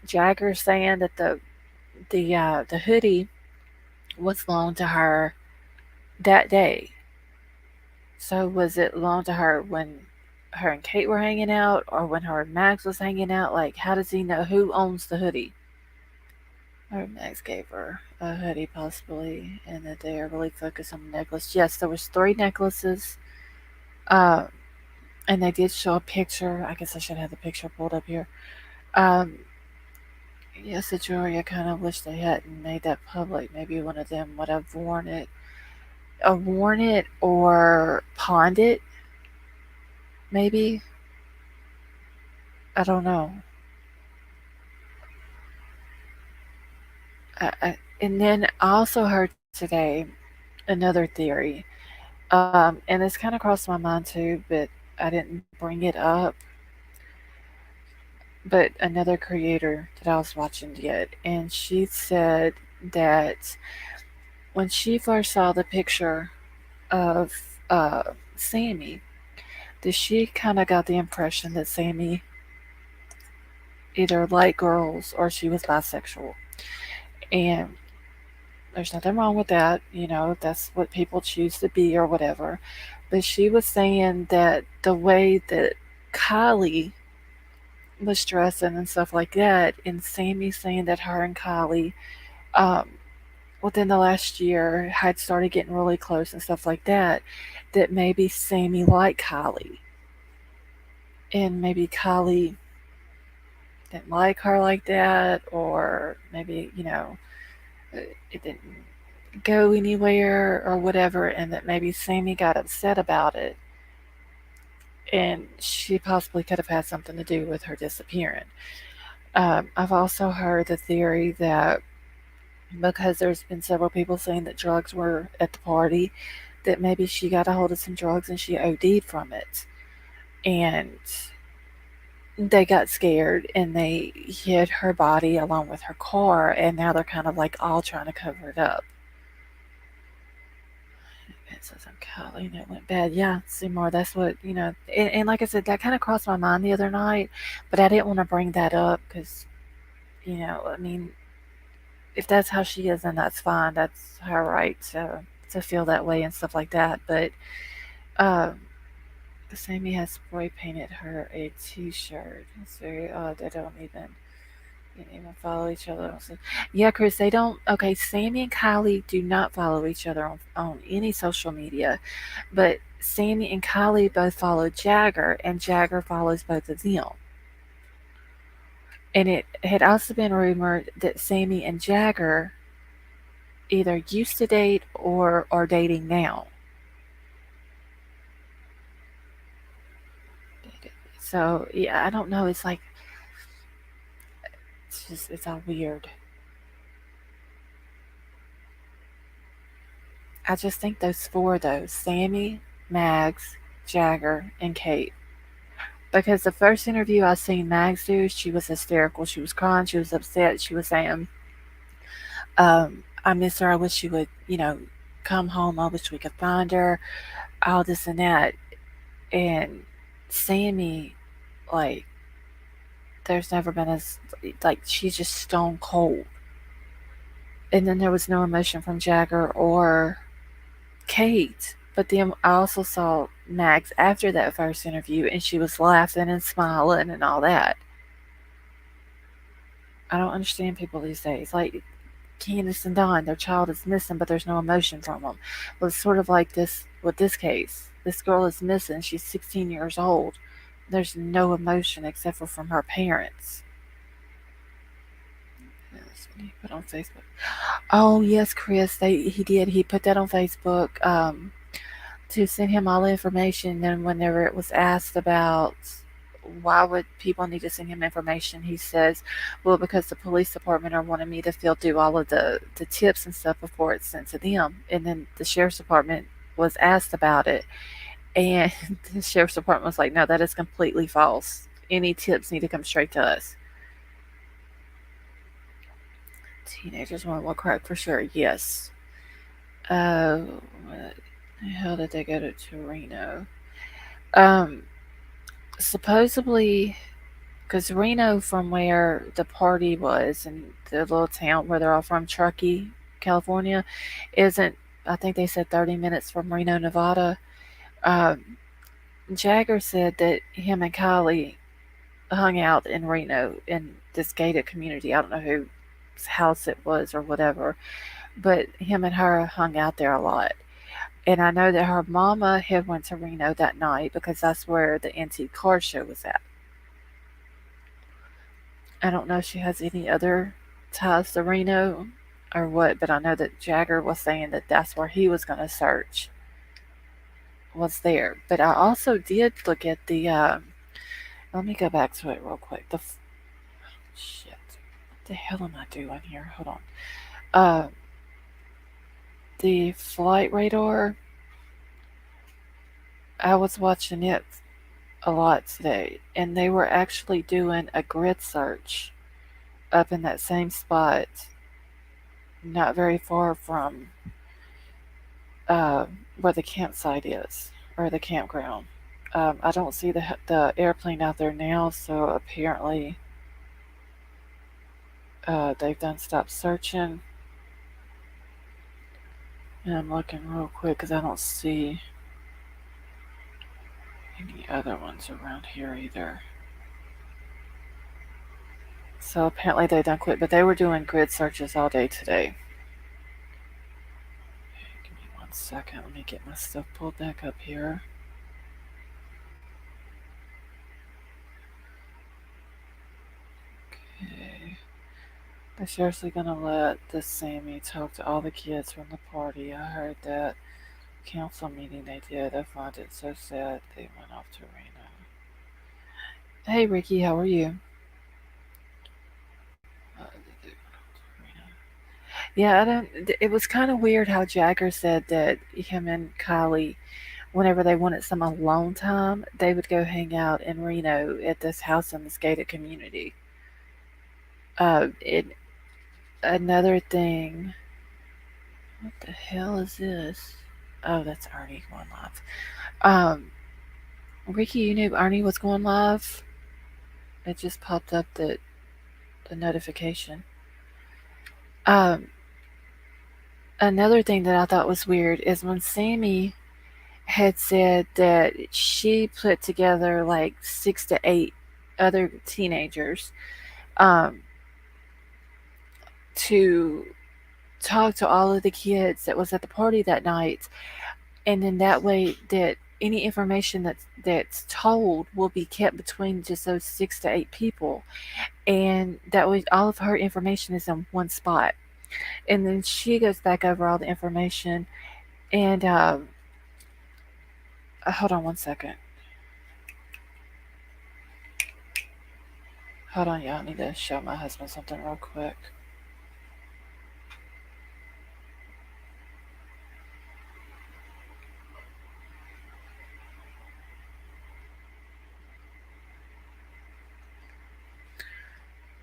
Jagger saying that the hoodie was loaned to her that day. So was it loaned to her when her and Kate were hanging out, or when her and Max was hanging out? Like, how does he know who owns the hoodie? Or Max gave her a hoodie possibly, and that they are really focused on the necklace. Yes, there was 3 necklaces. Uh, and they did show a picture. I guess I should have the picture pulled up here. Um, yes, the jewelry. I kind of wish they hadn't made that public. Maybe one of them would have worn it or pawned it. Maybe, I don't know. And then I also heard today another theory, and this kind of crossed my mind too, but I didn't bring it up. But another creator that I was watching yet, and she said that when she first saw the picture of uh, Sammy, that she kind of got the impression that Sammy either liked girls or she was bisexual. And there's nothing wrong with that, that's what people choose to be or whatever. But she was saying that the way that Kylie was dressing and stuff like that, and Sammy saying that her and Kylie, um, within the last year, had started getting really close and stuff like that, that maybe Sammy liked Kylie. And maybe Kylie didn't like her like that, or maybe, it didn't go anywhere or whatever, and that maybe Sammy got upset about it, and she possibly could have had something to do with her disappearing. I've also heard the theory that because there's been several people saying that drugs were at the party, that maybe she got a hold of some drugs and she OD'd from it. And they got scared and they hid her body along with her car, and now they're kind of like all trying to cover it up. It says I'm Kiely and it went bad. Yeah, Seymour, that's what, and like I said, that kind of crossed my mind the other night, but I didn't want to bring that up because I mean, if that's how she is, then that's fine. That's her right to feel that way and stuff like that. But um, Sammy has spray painted her a T-shirt. It's very odd. They don't even follow each other. Yeah, Chris, they don't. Okay, Sammy and Kylie do not follow each other on any social media, but Sammy and Kylie both follow Jagger, and Jagger follows both of them. And it had also been rumored that Sammy and Jagger either used to date or are dating now. So yeah, I don't know. It's all weird. I just think those four, though, Sammy, Mags, Jagger, and Kate. Because the first interview I seen Mags do, she was hysterical. She was crying. She was upset. She was saying, um, "I miss her. I wish she would, come home. I wish we could find her. All this and that." And Sammy, like, there's never been as like she's just stone cold. And then there was no emotion from Jagger or Kate. But then I also saw Max after that first interview, and she was laughing and smiling and all that. I don't understand people these days. Like Candace and Don, their child is missing, but there's no emotion from them. Well, it's sort of like this with this case. This girl is missing. She's 16 years old. There's no emotion except for from her parents. Yes, what he put on Facebook. Oh yes, Chris. He did. He put that on Facebook. To send him all the information. Then whenever it was asked about why would people need to send him information, he says, well, because the police department are wanting me to filter all of the tips and stuff before it's sent to them. And then the sheriff's department was asked about it, and the sheriff's department was like, no, that is completely false. Any tips need to come straight to us. Teenagers want more crack for sure. Yes. What the hell did they go to Torino? Um, Supposedly, because Reno, from where the party was in the little town where they're all from, Truckee, California, isn't, I think they said 30 minutes from Reno, Nevada. Um, Jagger said that him and Kylie hung out in Reno in this gated community. I don't know whose house it was or whatever, but him and her hung out there a lot. And I know that her mama had went to Reno that night because that's where the antique car show was at. I don't know if she has any other ties to Reno or what, but I know that Jagger was saying that that's where he was going to search, was there. But I also did look at the. Let me go back to it real quick. Shit, what the hell am I doing here? Hold on. The flight radar. I was watching it a lot today, and they were actually doing a grid search up in that same spot, not very far from uh, where the campsite is or the campground. I don't see the airplane out there now, so apparently they've done stopped searching. And I'm looking real quick because I don't see any other ones around here either. So apparently they done quit, but they were doing grid searches all day today. Give me 1 second. Let me get my stuff pulled back up here. Okay. They're seriously gonna let the Sammy talk to all the kids from the party. I heard that council meeting they did. I find it so sad they went off to Reno. Hey Ricky, how are you? Yeah, I don't. It was kind of weird how Jagger said that him and Kylie, whenever they wanted some alone time, they would go hang out in Reno at this house in this gated community. It Another thing. What the hell is this? Oh, that's Arnie going live. Ricky, you knew Arnie was going live. It just popped up that the notification. Um, Another thing that I thought was weird is when Sammy had said that she put together like 6 to 8 other teenagers um, to talk to all of the kids that was at the party that night, and then that way that any information that's told will be kept between just those 6 to 8 people, and that way all of her information is in one spot. And then she goes back over all the information, and hold on one second. Hold on, y'all. I need to show my husband something real quick.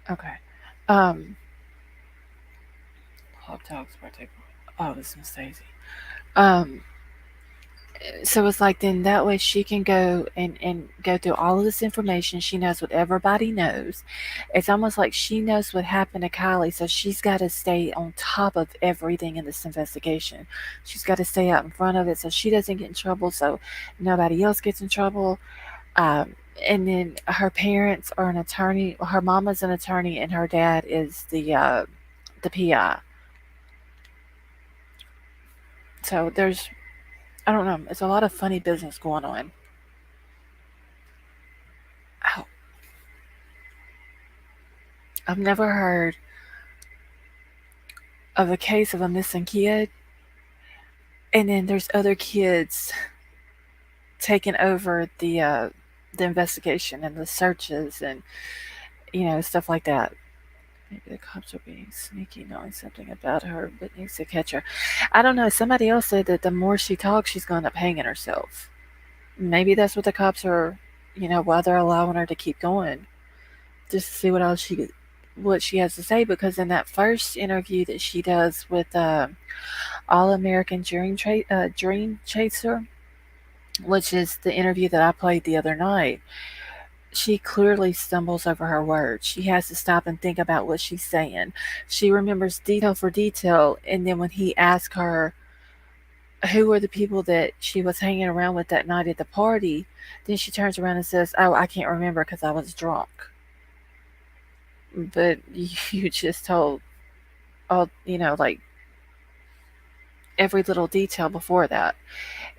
Okay. Um, Hot dogs birthday. Oh, this is Miss Daisy. Um, so it's like then that way she can go and go through all of this information. She knows what everybody knows. It's almost like she knows what happened to Kylie, so she's got to stay on top of everything in this investigation. She's got to stay out in front of it so she doesn't get in trouble, so nobody else gets in trouble. And then her parents are an attorney. Her mama's an attorney, and her dad is the PI. So there's, I don't know, it's a lot of funny business going on. Oh, I've never heard of a case of a missing kid, and then there's other kids taking over the investigation and the searches and stuff like that. Maybe the cops are being sneaky, knowing something about her, but needs to catch her. I don't know. Somebody else said that the more she talks, she's going to end up hanging herself. Maybe that's what the cops are, why they're allowing her to keep going, just to see what she has to say. Because in that first interview that she does with All American Dream Chaser, which is the interview that I played the other night, she clearly stumbles over her words. She has to stop and think about what she's saying. She remembers detail for detail, and then when he asked her who were the people that she was hanging around with that night at the party, then she turns around and says, "Oh, I can't remember because I was drunk." But you just told all, like every little detail before that.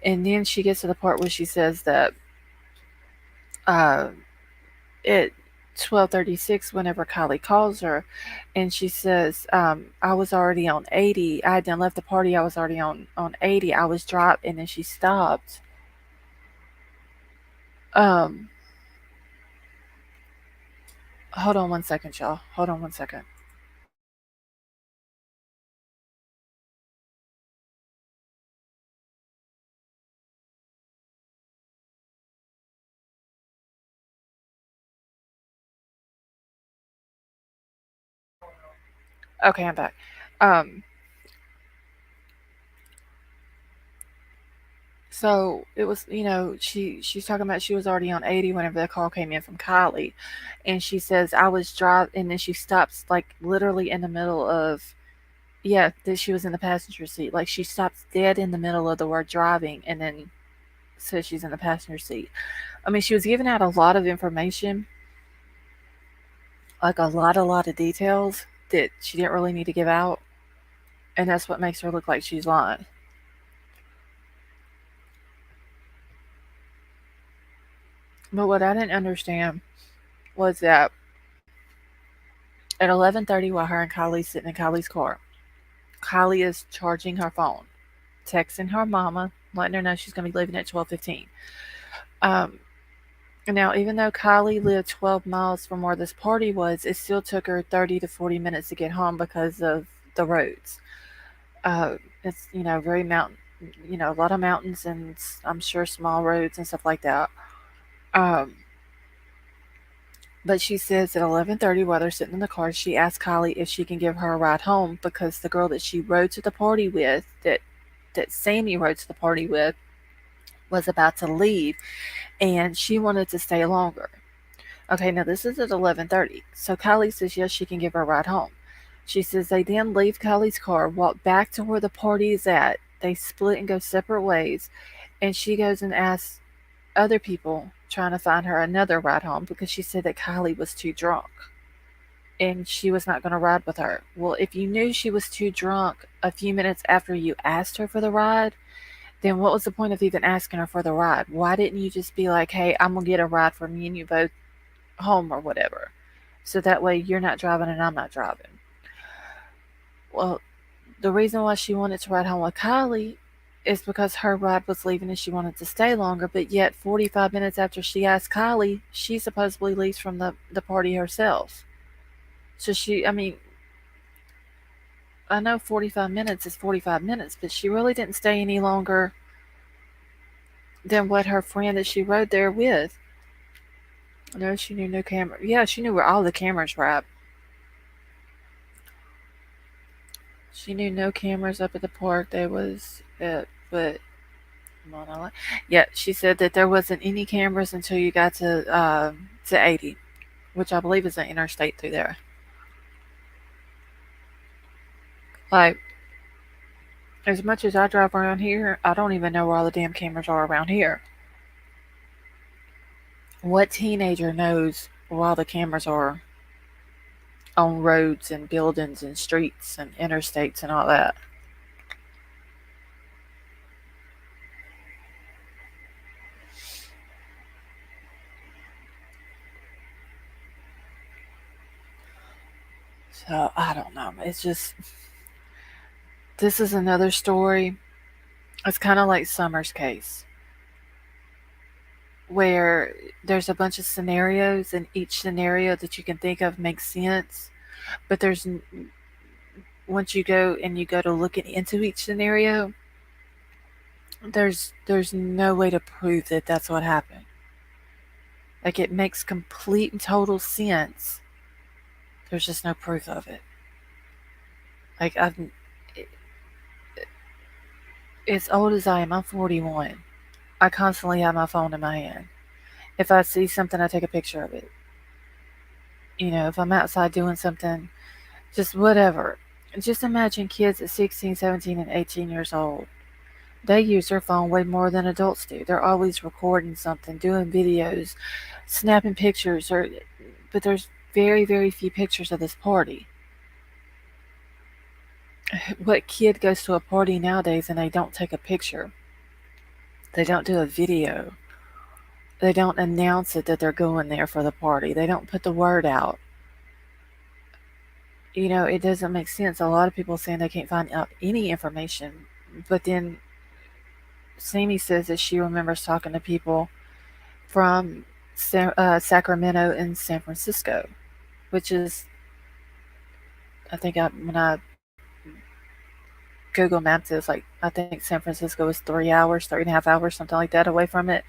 And then she gets to the part where she says that uh, at 12:36, whenever Kylie calls her, and she says, "I was already on 80. I had done left the party. I was already on 80. I was dropped," and then she stopped. Um, Hold on one second, y'all. Hold on one second. Okay, I'm back. Um, so it was, she's talking about she was already on 80 whenever the call came in from Kylie, and she says I was driving, and then she stops like literally in the middle of, yeah, that she was in the passenger seat. Like she stops dead in the middle of the word driving, and then says she's in the passenger seat. I mean, she was giving out a lot of information, like a lot of details that she didn't really need to give out, and that's what makes her look like she's lying. But what I didn't understand was that at 11:30, while her and Kylie sitting in Kylie's car, Kylie is charging her phone, texting her mama, letting her know she's going to be leaving at 12:15. Um, Now, even though Kylie lived 12 miles from where this party was, it still took her 30 to 40 minutes to get home because of the roads. It's very mountain, a lot of mountains and I'm sure small roads and stuff like that. Um, but she says at 11:30, while they're sitting in the car, she asked Kylie if she can give her a ride home because the girl that she rode to the party with, that Sami rode to the party with, was about to leave, and she wanted to stay longer. Okay, now this is at 11:30. So Kylie says yes, she can give her a ride home. She says they then leave Kylie's car, walk back to where the party is at. They split and go separate ways, and she goes and asks other people trying to find her another ride home because she said that Kylie was too drunk and she was not going to ride with her. Well, if you knew she was too drunk a few minutes after you asked her for the ride, then what was the point of even asking her for the ride? Why didn't you just be like, hey, I'm going to get a ride for me and you both home or whatever? So that way you're not driving and I'm not driving. Well, the reason why she wanted to ride home with Kylie is because her ride was leaving and she wanted to stay longer, but yet 45 minutes after she asked Kylie, she supposedly leaves from the party herself. So I mean, I know 45 minutes is 45 minutes, but she really didn't stay any longer than what her friend that she rode there with. No, she knew no camera. Yeah, she knew where all the cameras were at. She knew no cameras up at the park. There was, but yeah, she said that there wasn't any cameras until you got to 80, which I believe is an interstate through there. Like, as much as I drive around here, I don't even know where all the damn cameras are around here. What teenager knows where all the cameras are on roads and buildings and streets and interstates and all that? So I don't know. It's just, this is another story. It's kind of like Summer's case, where there's a bunch of scenarios, and each scenario that you can think of makes sense. But once you go and you go to look into each scenario, there's no way to prove that that's what happened. Like, it makes complete and total sense. There's just no proof of it. Like, as old as I am, I'm 41. I constantly have my phone in my hand. If I see something, I take a picture of it. If I'm outside doing something, just whatever. Just imagine kids at 16, 17, and 18 years old. They use their phone way more than adults do. They're always recording something, doing videos, snapping pictures, but there's very, very few pictures of this party. What kid goes to a party nowadays and they don't take a picture? They don't do a video. They don't announce it that they're going there for the party. They don't put the word out. It doesn't make sense. A lot of people saying they can't find out any information, but then Sami says that she remembers talking to people from Sacramento and San Francisco, which is, I think when I Google Maps, it was like, I think San Francisco was 3 hours, 3.5 hours, something like that away from it.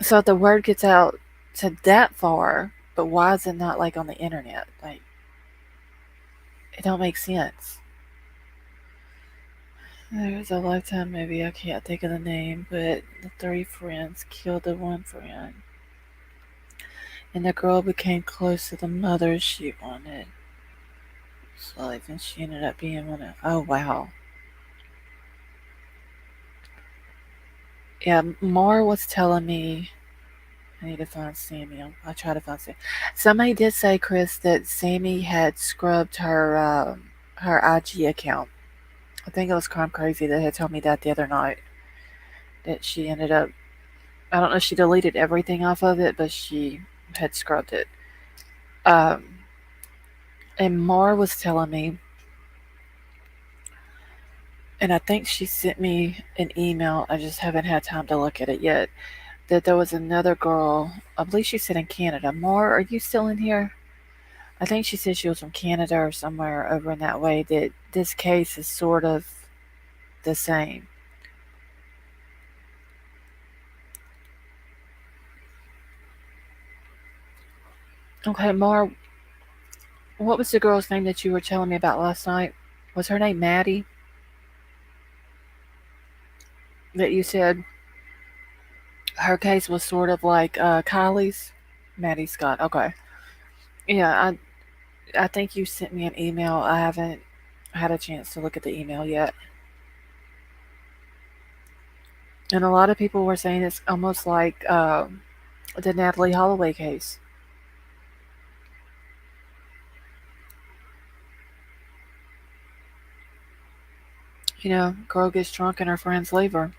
So if the word gets out to that far, but why is it not like on the internet? Like, it don't make sense. There's a Lifetime movie, I can't think of the name, but the three friends killed the one friend. And the girl became close to the mother she wanted. So, like, and she ended up being one of. Oh, wow. Yeah, Mar was telling me. I need to find Sami. I'll try to find Sami. Somebody did say, Chris, that Sami had scrubbed her IG account. I think it was Crime Crazy that had told me that the other night. That she ended up. I don't know if she deleted everything off of it, but she had scrubbed it. Um, and Mar was telling me, and I think she sent me an email. I just haven't had time to look at it yet. That there was another girl. I believe she said in Canada. Mar, are you still in here? I think she said she was from Canada or somewhere over in that way. That this case is sort of the same. Okay, Mar, what was the girl's name that you were telling me about last night? Was her name Maddie? That you said her case was sort of like Kylie's? Maddie Scott. Okay. Yeah, I think you sent me an email. I haven't had a chance to look at the email yet. And a lot of people were saying it's almost like the Natalie Holloway case. Girl gets drunk and her friends leave her,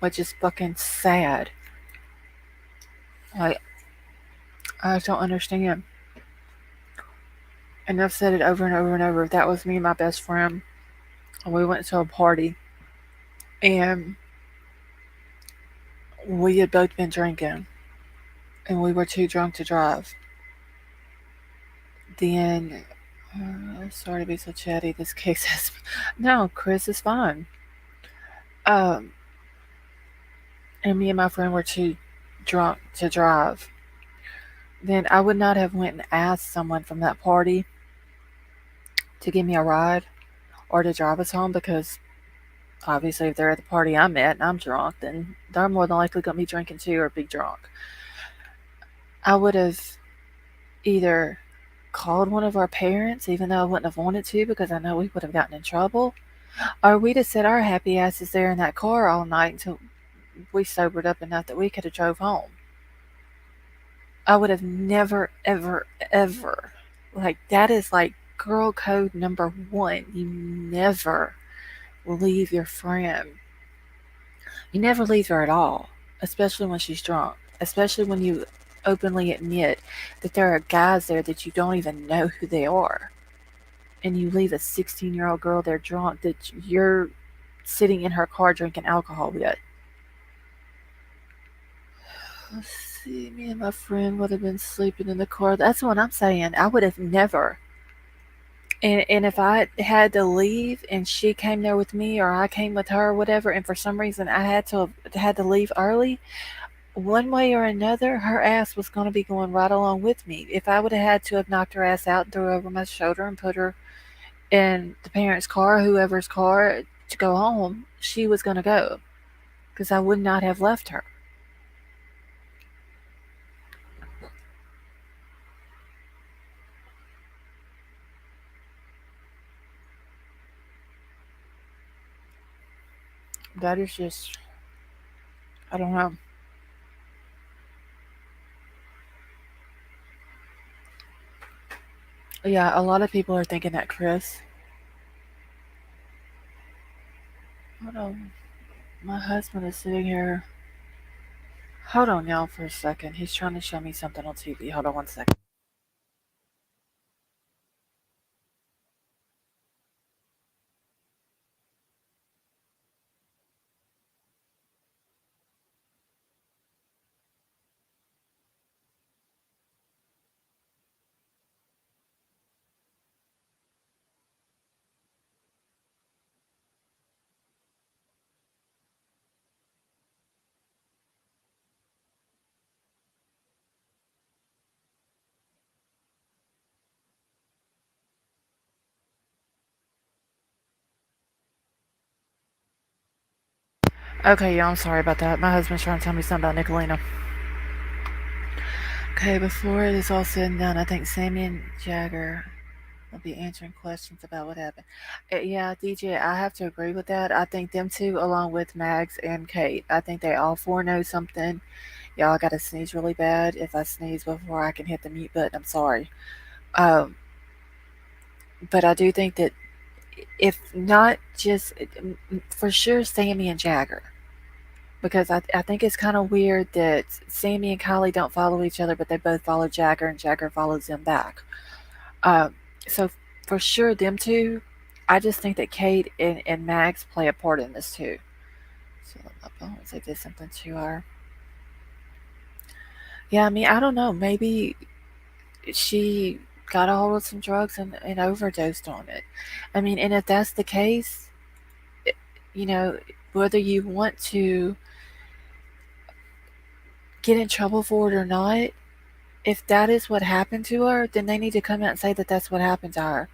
which is fucking sad. Like, I don't understand. And I've said it over and over and over. That was me and my best friend. And we went to a party, and we had both been drinking, and we were too drunk to drive. Then, sorry to be so chatty. This case has. No, Chris is fine. Um, and me and my friend were too drunk to drive. Then I would not have went and asked someone from that party to give me a ride or to drive us home, because obviously if they're at the party I'm at and I'm drunk, then they're more than likely going to be drinking too or be drunk. I would have either called one of our parents, even though I wouldn't have wanted to because I know we would have gotten in trouble, or we'd have set our happy asses there in that car all night until we sobered up enough that we could have drove home. I would have never, ever, ever, like, that is like girl code number one. You never leave your friend. You never leave her at all, especially when she's drunk, especially when you openly admit that there are guys there that you don't even know who they are. And you leave a 16-year-old girl there drunk that you're sitting in her car drinking alcohol with. Let's see, me and my friend would have been sleeping in the car. That's what I'm saying. I would have never. And if I had to leave and she came there with me, or I came with her or whatever, and for some reason I had to leave early, one way or another, her ass was going to be going right along with me. If I would have had to have knocked her ass out and threw her over my shoulder and put her in the parents' car, whoever's car, to go home, she was going to go, because I would not have left her. That is just, I don't know. Yeah, a lot of people are thinking that Chris. Hold on. My husband is sitting here. Hold on, y'all, for a second. He's trying to show me something on TV. Hold on one second. Okay, yeah, I'm sorry about that. My husband's trying to tell me something about Nicolina. Okay, before it is all said and done, I think Sami and Jagger will be answering questions about what happened. Yeah, DJ, I have to agree with that. I think them two, along with Mags and Kate, I think they all four know something. Y'all, I gotta sneeze really bad. If I sneeze before I can hit the mute button, I'm sorry. Um, but I do think that, if not just for sure, Sami and Jagger. Because I think it's kind of weird that Sami and Kiely don't follow each other, but they both follow Jagger, and Jagger follows them back. Um, so for sure, them two. I just think that Kate and Mags play a part in this too. So my bones, they did something to her. Yeah, I mean, I don't know. Maybe she got a hold of some drugs and overdosed on it. I mean, and if that's the case, you know, whether you want to get in trouble for it or not, if that is what happened to her, then they need to come out and say that that's what happened to her.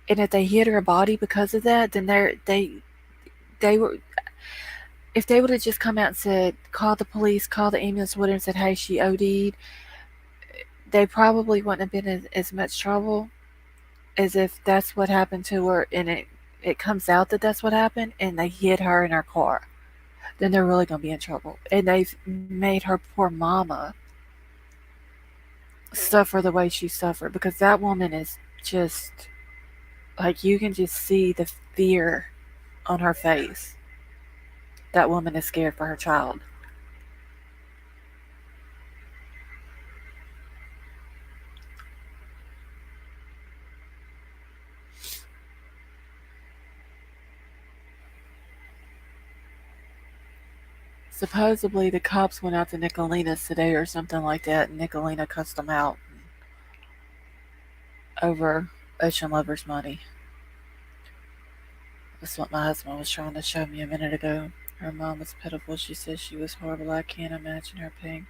And if they hit her body because of that, then they were. If they would have just come out and said, call the police, call the ambulance, whatever, and said, hey, she OD'd, they probably wouldn't have been in as much trouble as if that's what happened to her and it comes out that that's what happened and they hit her in her car. Then they're really going to be in trouble. And they've made her poor mama suffer the way she suffered because that woman is just like you can just see the fear on her face. That woman is scared for her child. Supposedly the cops went out to Nicolina's today or something like that, and Nicolina cussed them out over Ocean Lover's money. That's what my husband was trying to show me a minute ago. Her mom was pitiful. She says she was horrible. I can't imagine her pain.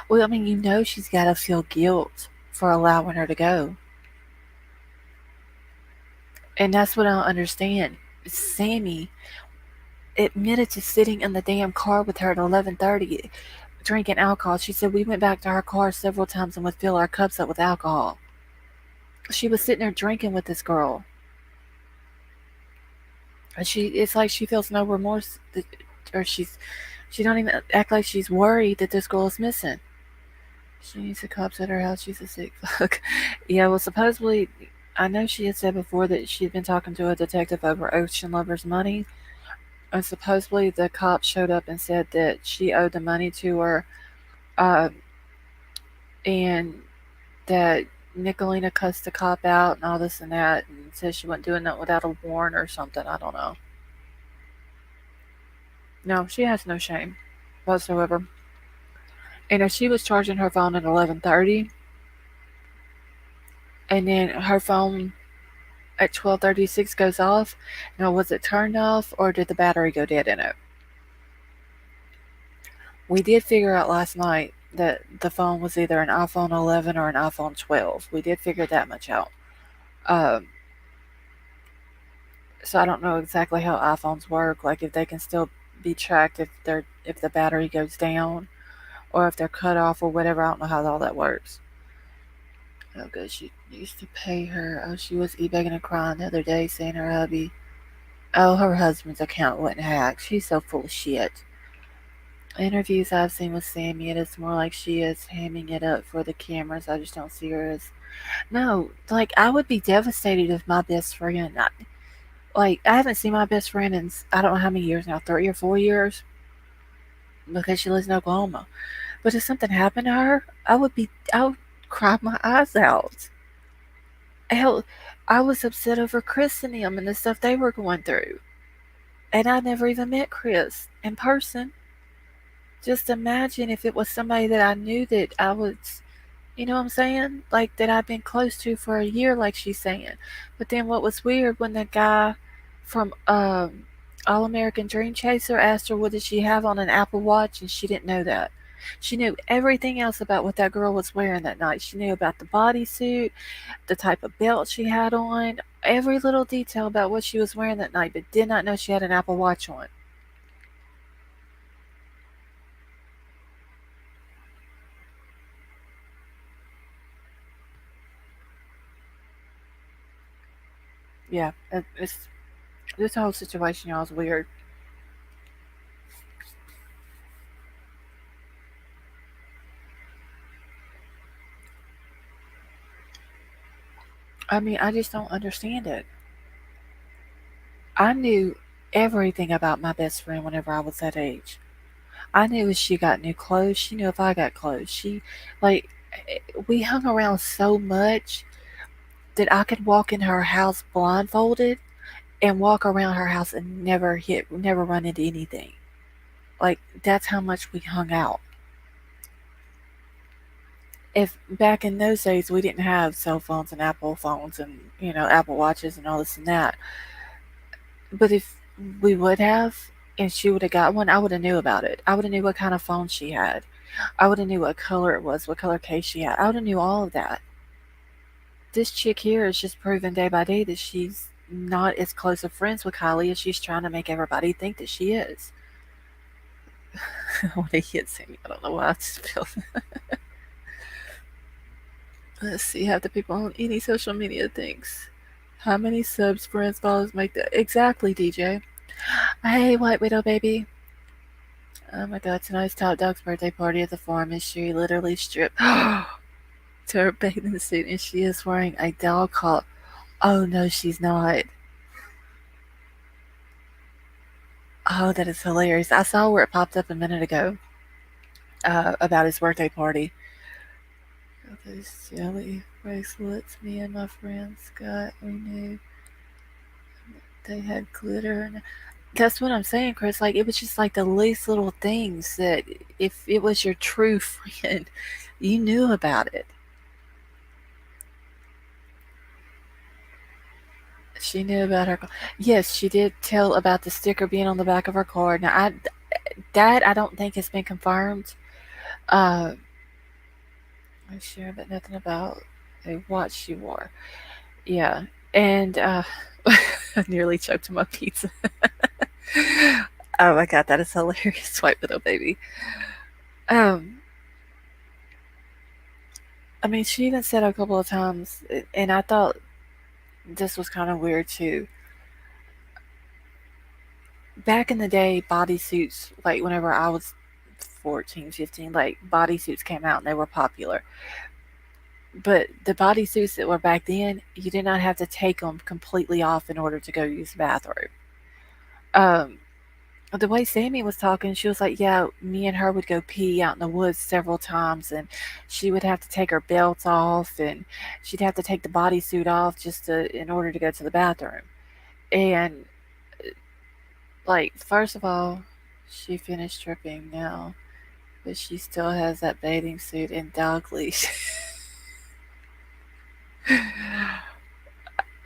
Well, I mean, you know she's got to feel guilt for allowing her to go. And that's what I don't understand. Sammy admitted to sitting in the damn car with her at 11:30 drinking alcohol. She said we went back to her car several times and would fill our cups up with alcohol. She was sitting there drinking with this girl. And it's like she feels no remorse or she don't even act like she's worried that this girl is missing. She needs the cops at her house. She's a sick fuck. Yeah, well, supposedly, I know she had said before that she had been talking to a detective over Ocean Lover's money. And supposedly the cops showed up and said that she owed the money to her, uh, and that Nicolina cussed the cop out and all this and that, and said she wasn't doing that without a warrant or something. I don't know. No, she has no shame whatsoever. And if she was charging her phone at 11:30, and then her phone at 12:36 goes off, now was it turned off or did the battery go dead in it? We did figure out last night that the phone was either an iPhone 11 or an iPhone 12. We did figure that much out. Um, so I don't know exactly how iPhones work, like if they can still be tracked if the battery goes down or if they're cut off or whatever. I don't know how all that works. Oh, good. She used to pay her. Oh, she was e-begging and crying the other day, saying her hubby. Oh, her husband's account wasn't hacked. She's so full of shit. Interviews I've seen with Sammy, it is more like she is hamming it up for the cameras. I just don't see her as. No, like, I would be devastated if my best friend. I haven't seen my best friend in I don't know how many years now, 3 or 4 years, because she lives in Oklahoma. But if something happened to her, I would cry my eyes out. Hell, I was upset over Chris and them and the stuff they were going through. And I never even met Chris in person. Just imagine if it was somebody that I knew that I was, you know what I'm saying? Like that I've been close to for a year, like she's saying. But then what was weird when the guy from All American Dream Chaser asked her what did she have on an Apple Watch, and she didn't know that. She knew everything else about what that girl was wearing that night. She knew about the bodysuit, the type of belt she had on, every little detail about what she was wearing that night, but did not know she had an Apple Watch on. Yeah, it's this whole situation, y'all, is weird. I mean, I just don't understand it. I knew everything about my best friend whenever I was that age. I knew if she got new clothes. She knew if I got clothes. Like, we hung around so much that I could walk in her house blindfolded and walk around her house and never run into anything. Like, that's how much we hung out. If back in those days we didn't have cell phones and Apple phones and, Apple Watches and all this and that. But if we would have, and she would have got one, I would have knew about it. I would have knew what kind of phone she had. I would have knew what color it was, what color case she had. I would have knew all of that. This chick here is just proving day by day that she's not as close of friends with Kiely as she's trying to make everybody think that she is. when he hits him. I don't know why I just feel. Let's see how the people on any social media thinks. How many subs, friends, followers make that? Exactly, DJ. Hey, White Widow baby. Oh my god, tonight's Top Dog's birthday party at the farm, and she literally stripped to her bathing suit, and she is wearing a dog collar. Oh no, she's not. Oh, that is hilarious. I saw where it popped up a minute ago about his birthday party. Those jelly bracelets me and my friends got, we knew they had glitter. And that's what I'm saying, Chris. Like, it was just like the least little things that if it was your true friend, you knew about it. She knew about her. Yes, she did tell about the sticker being on the back of her card. Now, that I don't think has been confirmed. Uh, I'm sure, but nothing about a watch she wore. Yeah, and I nearly choked on my pizza. Oh my god, that is hilarious, White Widow baby. Um, I mean, she even said a couple of times, and I thought this was kind of weird too. Back in the day, bodysuits, like whenever I was 14, 15, like bodysuits came out and they were popular. But the bodysuits that were back then, you did not have to take them completely off in order to go use the bathroom. Um, the way Sammy was talking, she was like, "Yeah, me and her would go pee out in the woods several times, and she would have to take her belt off, and she'd have to take the bodysuit off just to in order to go to the bathroom." And like, first of all, she finished stripping now, but she still has that bathing suit and dog leash.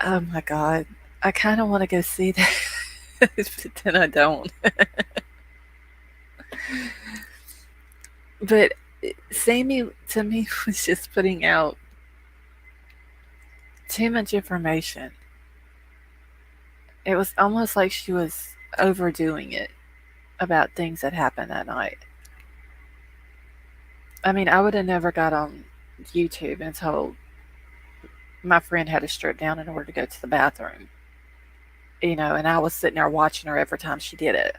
Oh my god, I kind of want to go see that, but then I don't. But Sammy, to me, was just putting out too much information. It was almost like she was overdoing it about things that happened that night. I mean, I would have never got on YouTube and told my friend had to strip down in order to go to the bathroom. And I was sitting there watching her every time she did it.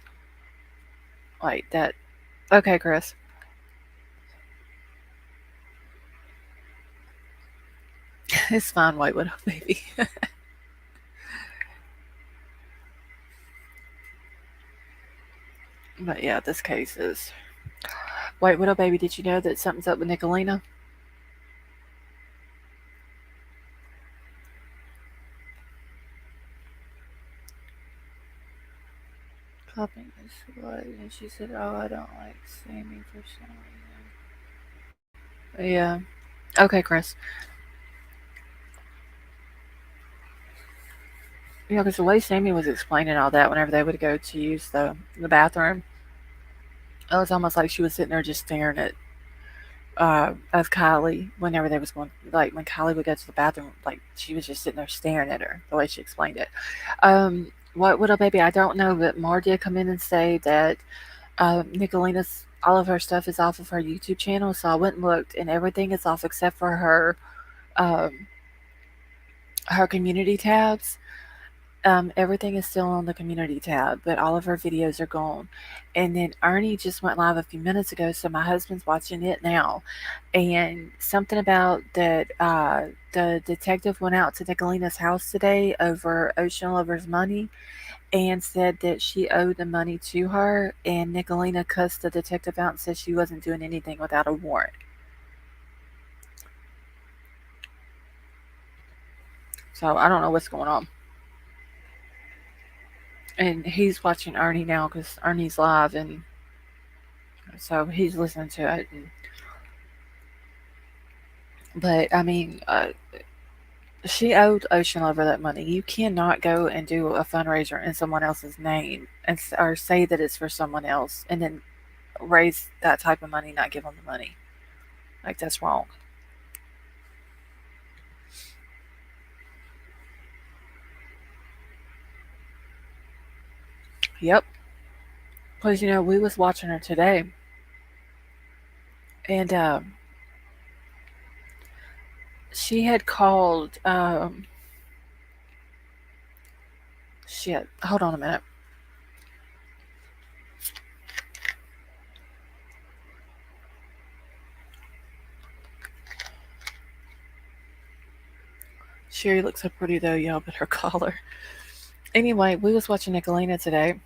Like that. Okay, Chris. It's fine, White Widow, baby. But yeah, this case is. White Widow, baby, did you know that something's up with Nicolina? Popping this blood, and she said, "Oh, I don't like Sammy for some reason." Yeah. Okay, Chris. Yeah, because the way Sammy was explaining all that whenever they would go to use the bathroom, it was almost like she was sitting there just staring at of Kiely whenever they was going, like when Kiely would go to the bathroom, like she was just sitting there staring at her the way she explained it. What Widow baby? I don't know, but Mar did come in and say that Nicolina's all of her stuff is off of her YouTube channel, so I went and looked, and everything is off except for um, her community tabs. Everything is still on the community tab, but all of her videos are gone. And then Ernie just went live a few minutes ago, so my husband's watching it now. And something about that the detective went out to Nicolina's house today over Ocean Lover's money and said that she owed the money to her, and Nicolina cussed the detective out and said she wasn't doing anything without a warrant. So I don't know what's going on. And he's watching Ernie now because Ernie's live, and so he's listening to it. But I mean, she owed Ocean Lover that money. You cannot go and do a fundraiser in someone else's name and or say that it's for someone else and then raise that type of money, not give them the money. Like that's wrong. Yep. Because we was watching her today, and she had called. Shit, hold on a minute. Sherry looks so pretty though, y'all, but her collar. Anyway, we was watching Nicolina today,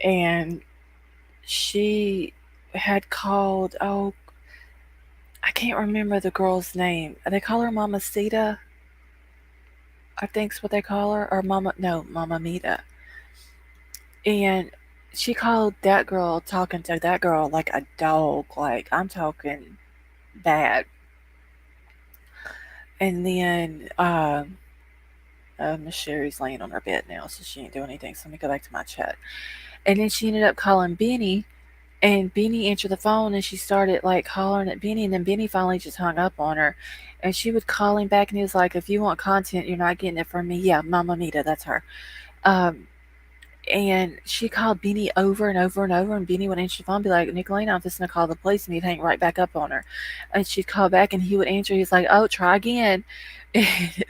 and she had called. Oh, I can't remember the girl's name. They call her Mama Sita. I think's what they call her, or Mama. No, Mama Mita. And she called that girl, talking to that girl like a dog. Like I'm talking bad. And then Miss Sherry's laying on her bed now, so she ain't doing anything. So let me go back to my chat. And then she ended up calling Benny, and Benny answered the phone, and she started like hollering at Benny, and then Benny finally just hung up on her. And she would call him back, and he was like, "If you want content, you're not getting it from me." Yeah, Mama Mita, that's her. Um, and she called Benny over and over and over, and Benny would answer the phone, and be like, "Nicolina, I'm just gonna call the police," and he'd hang right back up on her. And she'd call back, and he would answer. He's like, "Oh, try again," and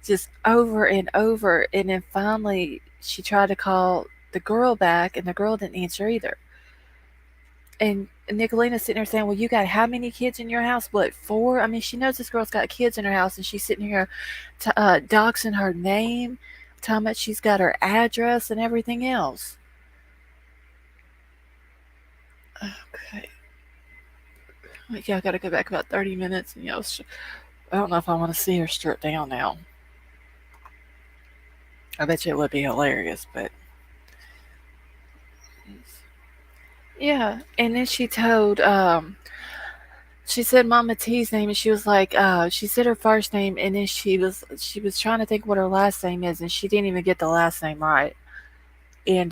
just over and over. And then finally, she tried to call the girl back, and the girl didn't answer either. And Nicolina's sitting there saying, "Well, you got how many kids in your house? What, four?" I mean, she knows this girl's got kids in her house, and she's sitting here doxing her name, telling that she's got her address and everything else. Okay. Yeah, I gotta go back about 30 minutes, and I don't know if I want to see her strip down now. I bet you it would be hilarious, but yeah. And then she said Mama T's name, and she was like, she said her first name, and then she was trying to think what her last name is, and she didn't even get the last name right. And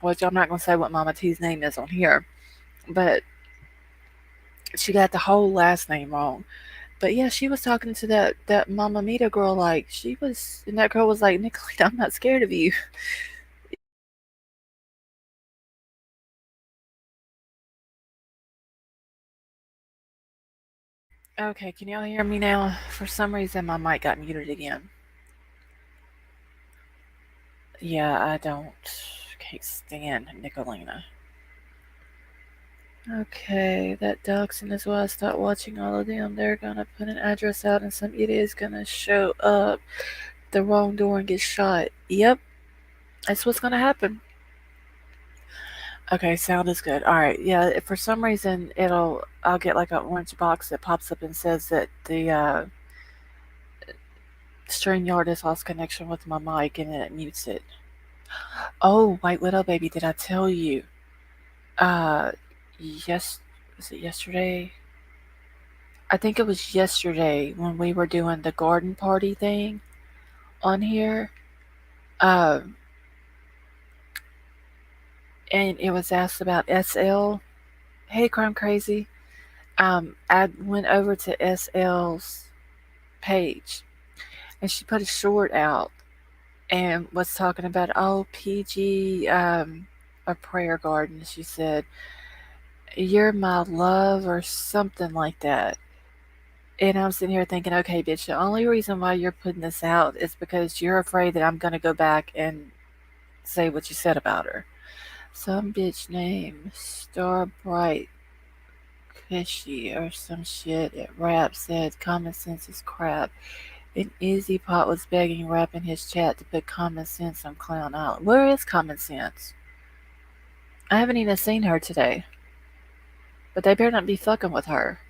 which I'm not gonna say what Mama T's name is on here, but she got the whole last name wrong. But yeah, she was talking to that Mama Mita girl like she was, and that girl was like, "Nicolita, I'm not scared of you." Okay, can y'all hear me now? For some reason, my mic got muted again. Yeah, I can't stand Nicolina. Okay, that dachshund is why I stopped watching all of them. They're gonna put an address out, and some idiot is gonna show up the wrong door and get shot. Yep, that's what's gonna happen. Okay, sound is good. All right, yeah. If for some reason I'll get like an orange box that pops up and says that the StreamYard has lost connection with my mic, and then it mutes it. Oh, White Widow baby, did I tell you? Uh, yes, was it yesterday? I think it was yesterday when we were doing the garden party thing on here. Um, and it was asked about SL. Hey, Crime Crazy. I went over to SL's page, and she put a short out and was talking about, oh, PG, a prayer garden. She said, "You're my love," or something like that. And I'm sitting here thinking, okay, bitch, the only reason why you're putting this out is because you're afraid that I'm going to go back and say what you said about her. Some bitch named Star Bright Cushy or some shit at Rap said common sense is crap. And Izzy Pot was begging Rap in his chat to put common sense on Clown Island. Where is common sense? I haven't even seen her today. But they better not be fucking with her.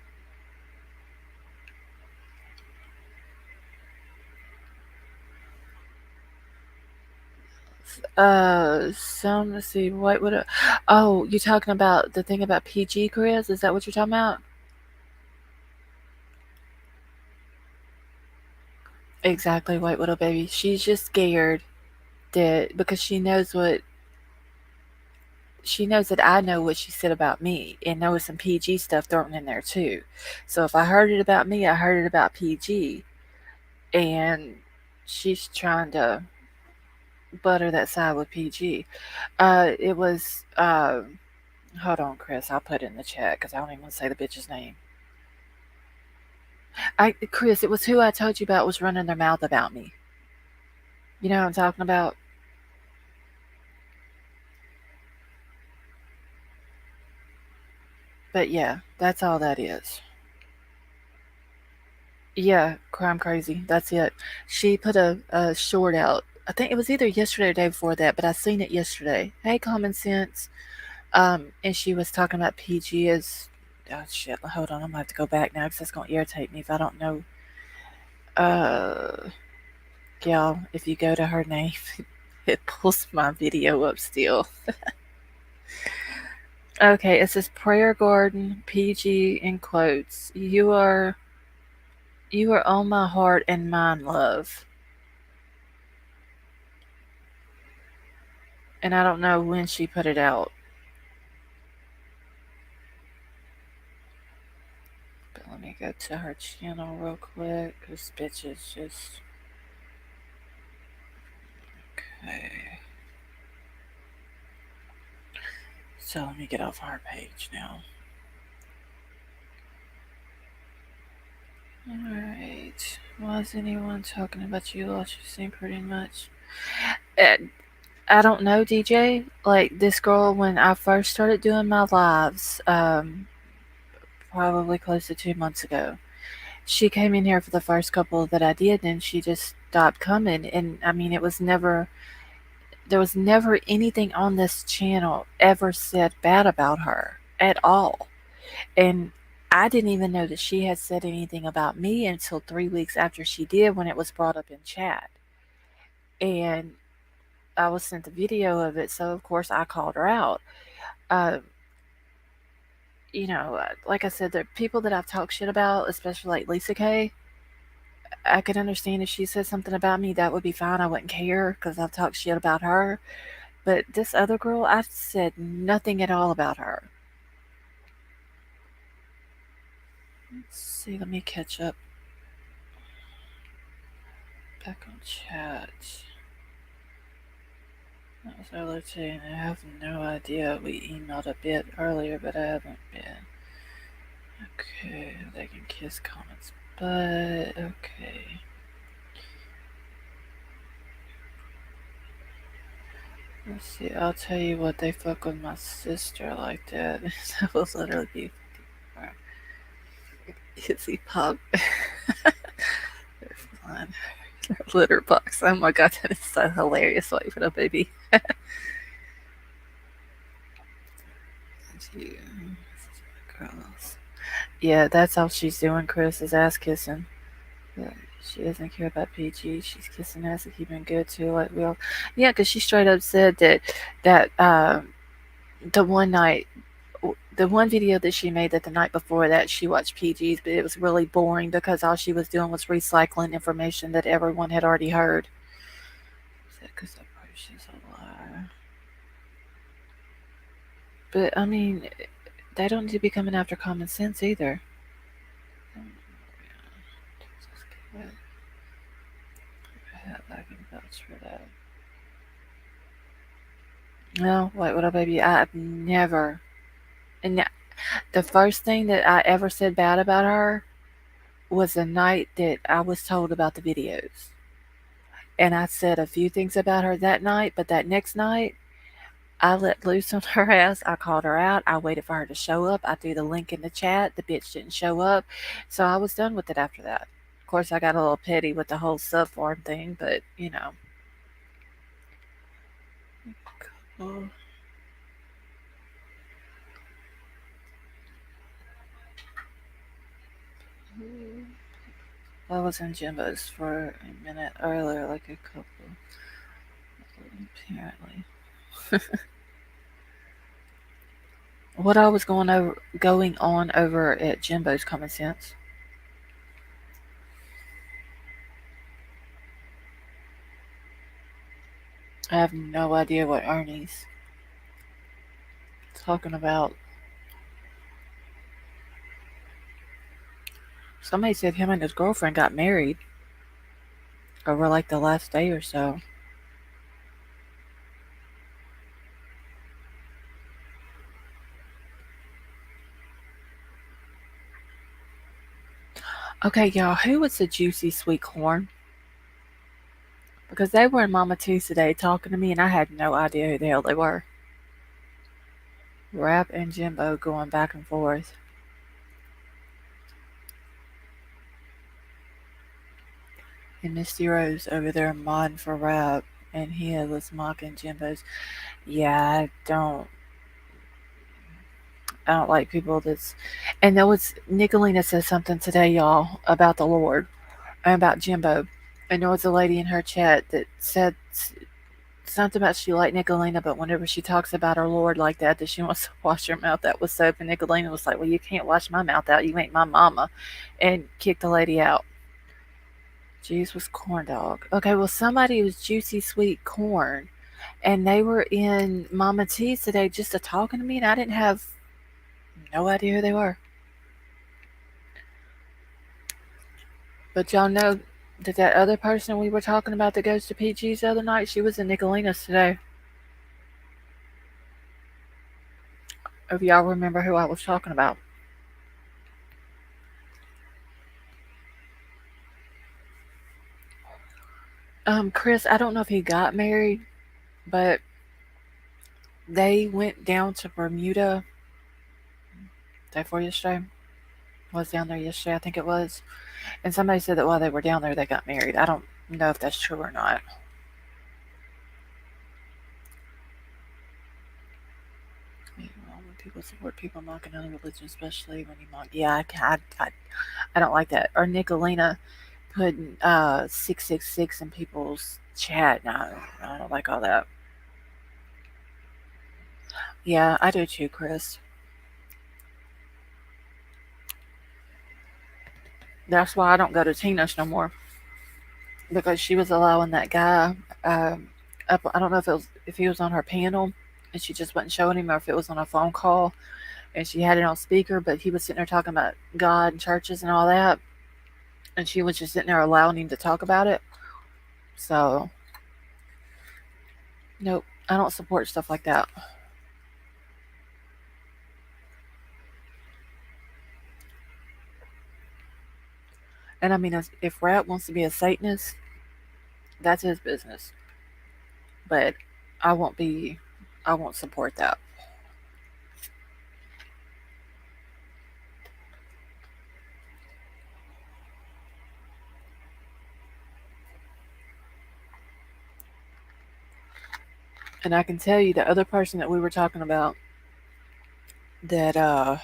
Let's see, what would oh, you talking about the thing about PG, Chris? Is that what you're talking about? Exactly, White Widow baby. She's just scared that because she knows that I know what she said about me, and there was some PG stuff thrown in there too. So if I heard it about me, I heard it about PG, and she's trying to butter that side with PG. It was. Hold on, Chris. I'll put it in the chat because I don't even want to say the bitch's name. Chris, it was who I told you about was running their mouth about me. You know what I'm talking about? But yeah, that's all that is. Yeah, crime crazy. That's it. She put a short out. I think it was either yesterday or the day before that, but I seen it yesterday. Hey, common sense. And she was talking about PG as. Oh shit! Hold on, I'm gonna have to go back now because that's gonna irritate me if I don't know. Uh, Y'all, if you go to her name, it pulls my video up still. Okay, it says prayer garden PG in quotes. You are on my heart and mind, love. And I don't know when she put it out. But let me go to her channel real quick. This bitch is just okay. So let me get off her page now. Alright. Was anyone talking about you? Lost you seem pretty much. Uh, I don't know, DJ. Like this girl, when I first started doing my lives, probably close to 2 months ago, she came in here for the first couple that I did, and she just stopped coming. And I mean, there was never anything on this channel ever said bad about her at all. And I didn't even know that she had said anything about me until 3 weeks after she did when it was brought up in chat. And I was sent the video of it, so of course I called her out. Uh, like I said, the people that I've talked shit about, especially like Lisa K, I could understand if she said something about me, that would be fine. I wouldn't care because I've talked shit about her. But this other girl, I've said nothing at all about her. Let's see, let me catch up. Back on chat. That was earlier today, and I have no idea. We emailed a bit earlier, but I haven't been. Okay, they can kiss comments, but okay. Let's see, I'll tell you what, they fuck with my sister like that. That will literally be Izzy Pop. They're fun. Litter box. Oh my god, that is so hilarious. Wait for the baby. Girls. Yeah, that's all she's doing, Chris, is ass kissing. But she doesn't care about PG. She's kissing ass and keeping good too, like we all. Yeah, because she straight up said that the one night, the one video that she made that the night before that she watched PG's, but it was really boring because all she was doing was recycling information that everyone had already heard. Because the approach is a liar. But I mean, they don't need to be coming after common sense either. I can vouch for that. No, wait, what up, baby? I've never. And the first thing that I ever said bad about her was the night that I was told about the videos. And I said a few things about her that night, but that next night, I let loose on her ass. I called her out. I waited for her to show up. I threw the link in the chat. The bitch didn't show up. So I was done with it after that. Of course, I got a little petty with the whole sub farm thing, but you know. Oh. I was in Jimbo's for a minute earlier, like a couple. Apparently. What I was going on over at Jimbo's Common Sense. I have no idea what Ernie's talking about. Somebody said him and his girlfriend got married over like the last day or so. Okay, y'all, who was the juicy sweet corn? Because they were in Mama T's today talking to me, and I had no idea who the hell they were. Rap and Jimbo going back and forth. And Misty Rose over there modding for Rap, and he was mocking Jimbo's. Yeah, I don't like people that's. And there was Nicolina said something today, y'all, about the Lord and about Jimbo. And there was a lady in her chat that said something about she liked Nicolina, but whenever she talks about her Lord like that she wants to wash her mouth out with soap. And Nicolina was like, "Well, you can't wash my mouth out. You ain't my mama," and kicked the lady out. Jeez was corn dog. Okay, well somebody was juicy sweet corn, and they were in Mama T's today just to talking to me, and I didn't have no idea who they were. But y'all know that that other person we were talking about that goes to PG's the other night, she was in Nicolina's today. If y'all remember who I was talking about. Chris, I don't know if he got married, but they went down to Bermuda day before yesterday. Was down there yesterday, I think it was. And somebody said that while they were down there, they got married. I don't know if that's true or not. When people support people mocking other religions, especially when you mock, yeah, I don't like that. Or Nicolina putting 666 in people's chat. No, I don't like all that. Yeah, I do too, Chris. That's why I don't go to Tina's no more because she was allowing that guy up. I don't know if he was on her panel and she just wasn't showing him, or if it was on a phone call and she had it on speaker. But he was sitting there talking about God and churches and all that, and she was just sitting there allowing him to talk about it. So nope, I don't support stuff like that. And I mean, if Rat wants to be a Satanist, that's his business. But I won't be. I won't support that. And I can tell you the other person that we were talking about that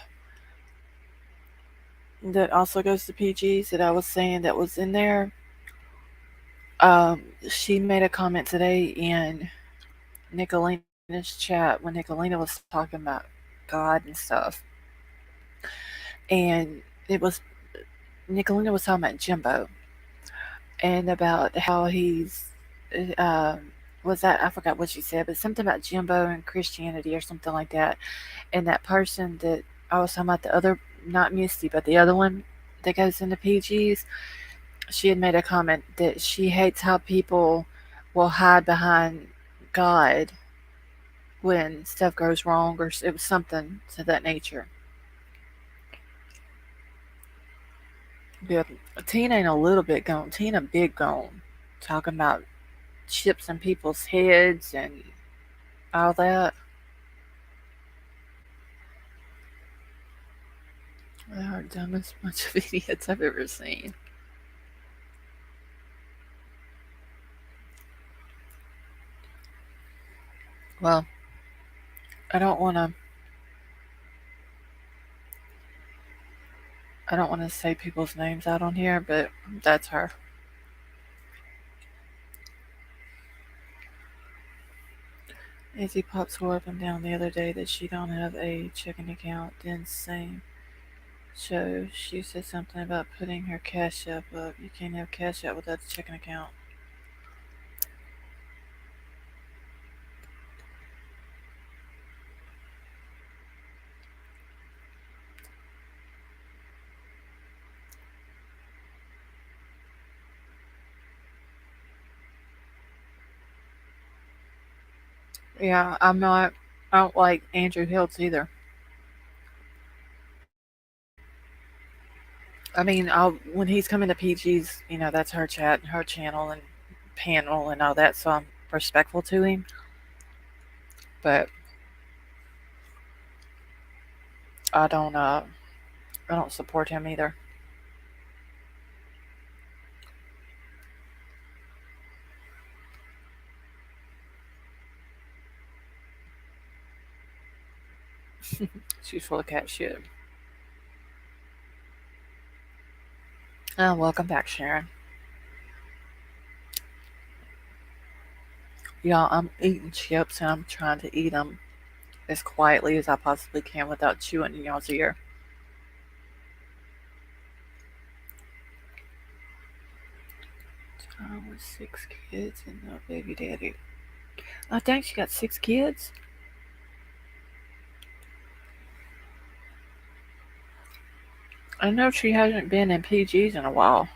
that also goes to PGs that I was saying that was in there. She made a comment today in Nicolina's chat when Nicolina was talking about God and stuff, and it was Nicolina was talking about Jimbo and about how he's was that I forgot what she said, but something about Jimbo and Christianity or something like that. And that person that I was talking about, the other, not Misty, but the other one that goes into PGs, she had made a comment that she hates how people will hide behind God when stuff goes wrong, or it was something to that nature. Yeah, Tina ain't a little bit gone. Tina big gone. Talking about chips in people's heads and all that. They are the dumbest bunch of idiots I've ever seen. Well, I don't want to. I don't want to say people's names out on here, but that's her. Izzy Pop swore up and down the other day that she don't have a checking account. Then same show, she said something about putting her Cash App up. You can't have Cash App without a checking account. Yeah, I'm not. I don't like Andrew Hiltz either. I mean, when he's coming to PG's, that's her chat and her channel and panel and all that, so I'm respectful to him. But I don't, uh, I don't support him either. She's full of cat shit. Welcome back, Sharon. Y'all, I'm eating chips and I'm trying to eat them as quietly as I possibly can without chewing in y'all's ear. With 6 kids and no baby daddy. I think she got 6 kids. I know she hasn't been in PG's in a while.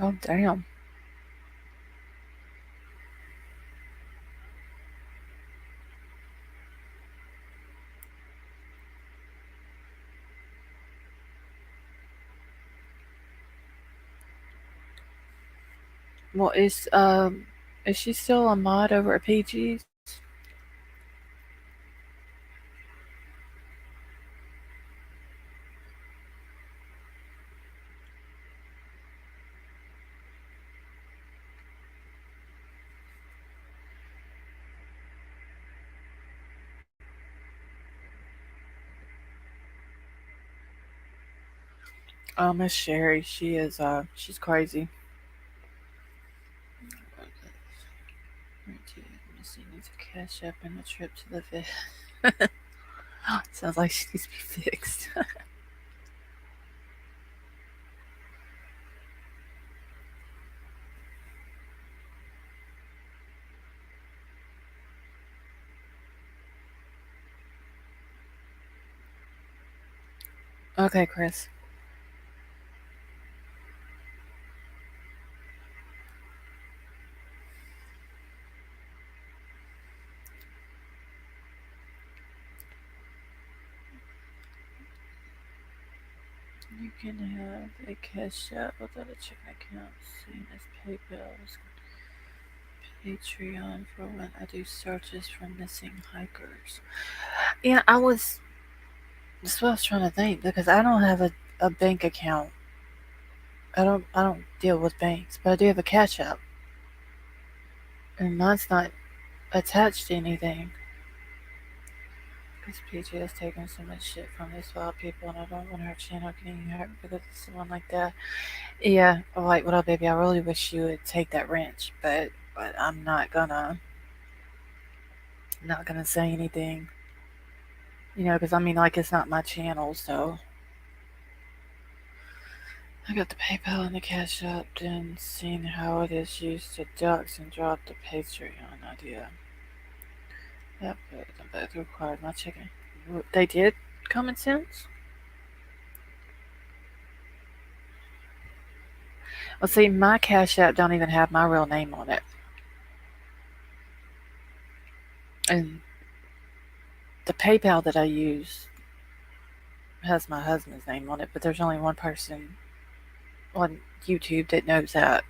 Oh, damn. Well, is she still a mod over at PG's? Miss Sherry, she's crazy. Missy needs a cash up and a trip to the vet. Sounds like she needs to be fixed. Okay, Chris. You can have a cash app without a checking account, same as PayPal. Patreon for when I do searches for missing hikers. Yeah, that's what I was trying to think because I don't have a bank account. I don't deal with banks, but I do have a cash app. And mine's not attached to anything. Because PJ has taken so much shit from these wild people and I don't want her channel getting hurt because of someone like that. Yeah, like, what up, baby? I really wish you would take that wrench, but I'm not gonna say anything. Because I mean, like, it's not my channel, so I got the PayPal and the Cash App, then seeing how it is used to ducks and drop the Patreon idea. Yep, but it required my chicken. They did common sense. Well, see, my Cash App don't even have my real name on it, and the PayPal that I use has my husband's name on it. But there's only one person on YouTube that knows that.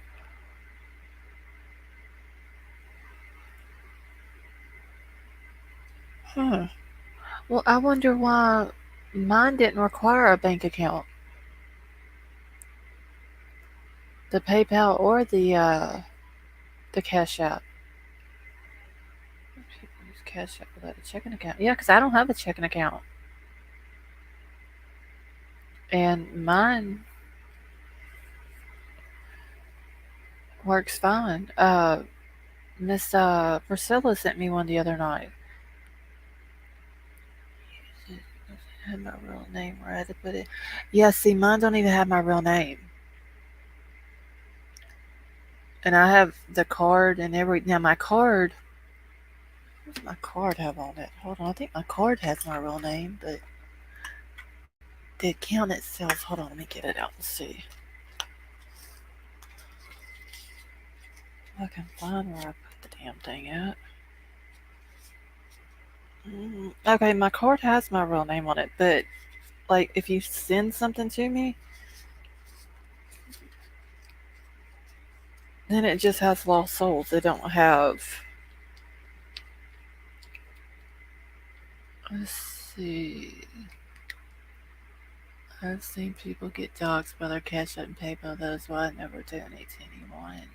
Hmm. Well, I wonder why mine didn't require a bank account. The PayPal or the Cash App. People use Cash App without a checking account. Yeah, because I don't have a checking account, and mine works fine. Miss Priscilla sent me one the other night. It doesn't have my real name where I had to put it. Yeah, see, mine don't even have my real name, and I have the card and every. Now my card. What does my card have on it? Hold on, I think my card has my real name, but the account itself. Hold on, let me get it out and see. I can find where I put the damn thing at. Okay, my card has my real name on it, but like if you send something to me, then it just has lost souls. They don't have. Let's see. I've seen people get dogs by their Cash App and PayPal. That is why I never donate to anyone.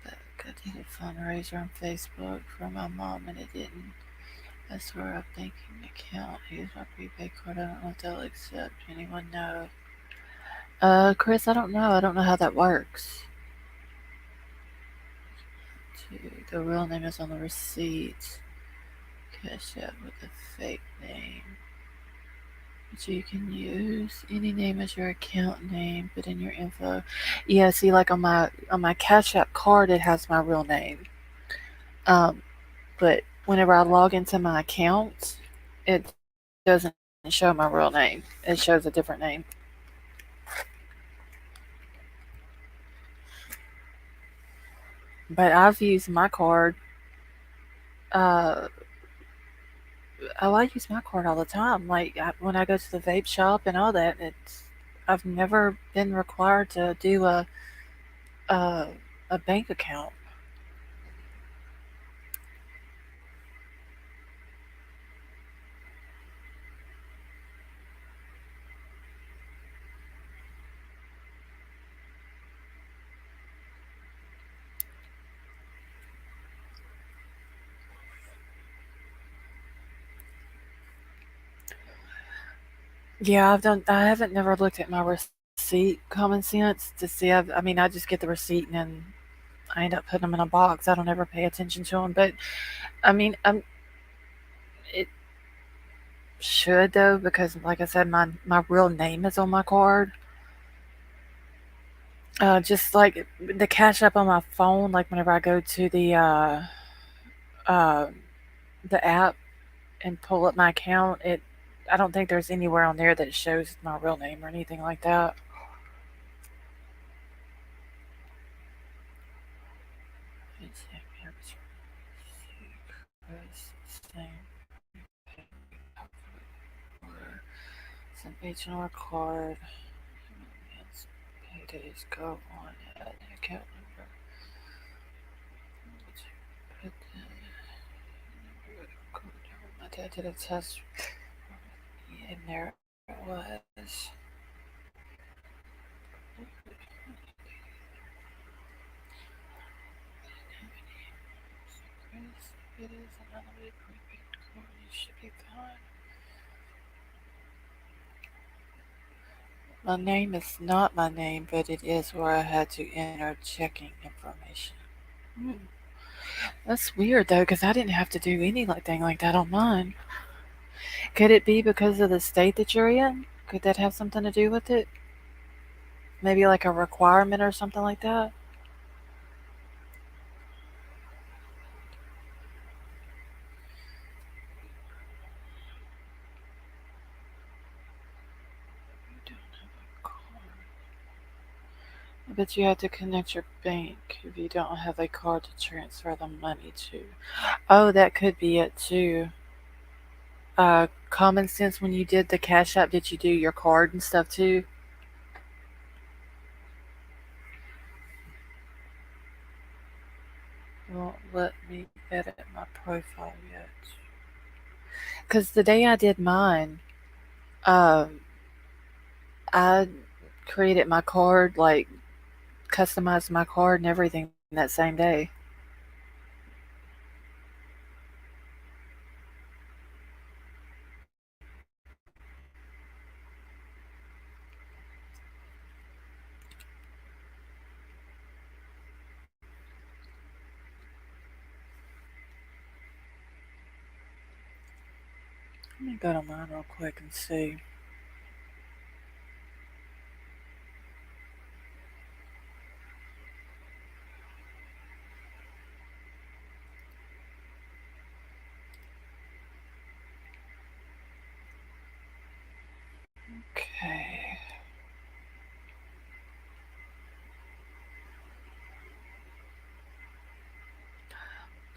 But I did a fundraiser on Facebook for my mom and it didn't. I swear I'm thinking account. Here's my prepaid card. I don't know if they'll accept. Anyone know? Chris, I don't know. I don't know how that works. The real name is on the receipt. Cash App with a fake name. Which you can use any name as your account name, put in your info. Yeah, see, like on my Cash App card, it has my real name. Um, but whenever I log into my account, it doesn't show my real name. It shows a different name. But I've used my card. Uh, I use my card all the time. Like when I go to the vape shop and all that, I've never been required to do a, a bank account. Yeah, I haven't never looked at my receipt, common sense, to see. I mean, I just get the receipt and then I end up putting them in a box. I don't ever pay attention to them. But I mean, it should though because, like I said, my real name is on my card. Just like the Cash App on my phone, like whenever I go to uh, the app and pull up my account, I don't think there's anywhere on there that shows my real name or anything like that. Some H&R card. Paydays go on at account number. Put my dad did a test and there it was. It is an unlimited prepaid card. You should be fine. My name is not my name, but it is where I had to enter checking information. Hmm. That's weird though, because I didn't have to do anything like that on mine. Could it be because of the state that you're in? Could that have something to do with it? Maybe like a requirement or something like that? You don't have a card. But you have to connect your bank if you don't have a card to transfer the money to. Oh, that could be it too. Common sense, when you did the Cash App, did you do your card and stuff too? Won't let me edit my profile yet. Because the day I did mine, um, I created my card, like customized my card and everything that same day. Let me go to mine real quick and see.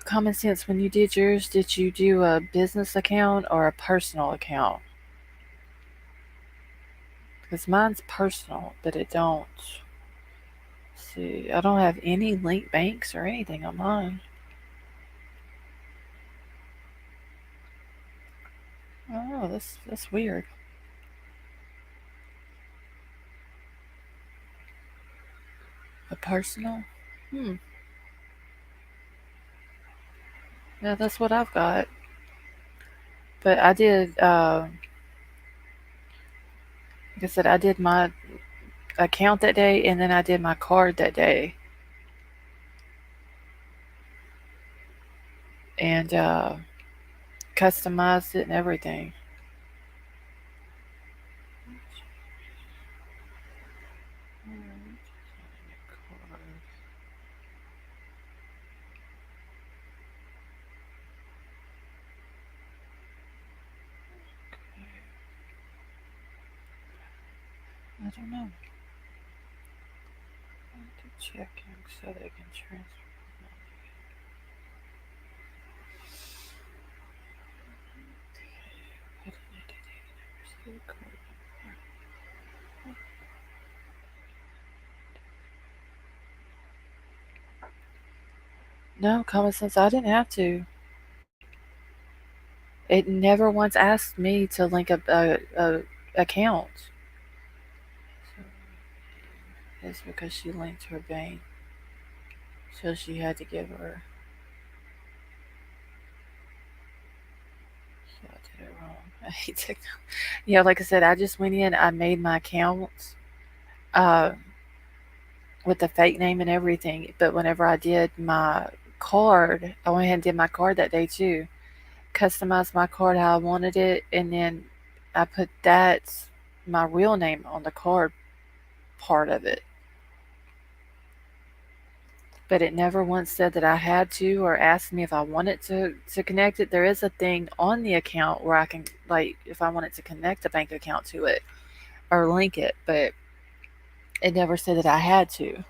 Common sense, when you did yours, did you do a business account or a personal account? Because mine's personal, but it don't. See, I don't have any linked banks or anything on mine. Oh, that's weird. A personal? Hmm. Yeah, that's what I've got. But I did. Like I said, I did my account that day, and then I did my card that day, and customized it and everything. I don't know. Checking so they can transfer. No, common sense. I didn't have to. It never once asked me to link a account. It's because she linked her bank, so she had to give her. So I did it wrong. I hate technology. Yeah, like I said, I just went in. I made my account uh, with the fake name and everything. But whenever I did my card, I went ahead and did my card that day too. Customized my card how I wanted it, and then I put that my real name on the card part of it. But it never once said that I had to or asked me if I wanted to connect it. There is a thing on the account where I can, like, if I wanted to connect a bank account to it or link it, but it never said that I had to.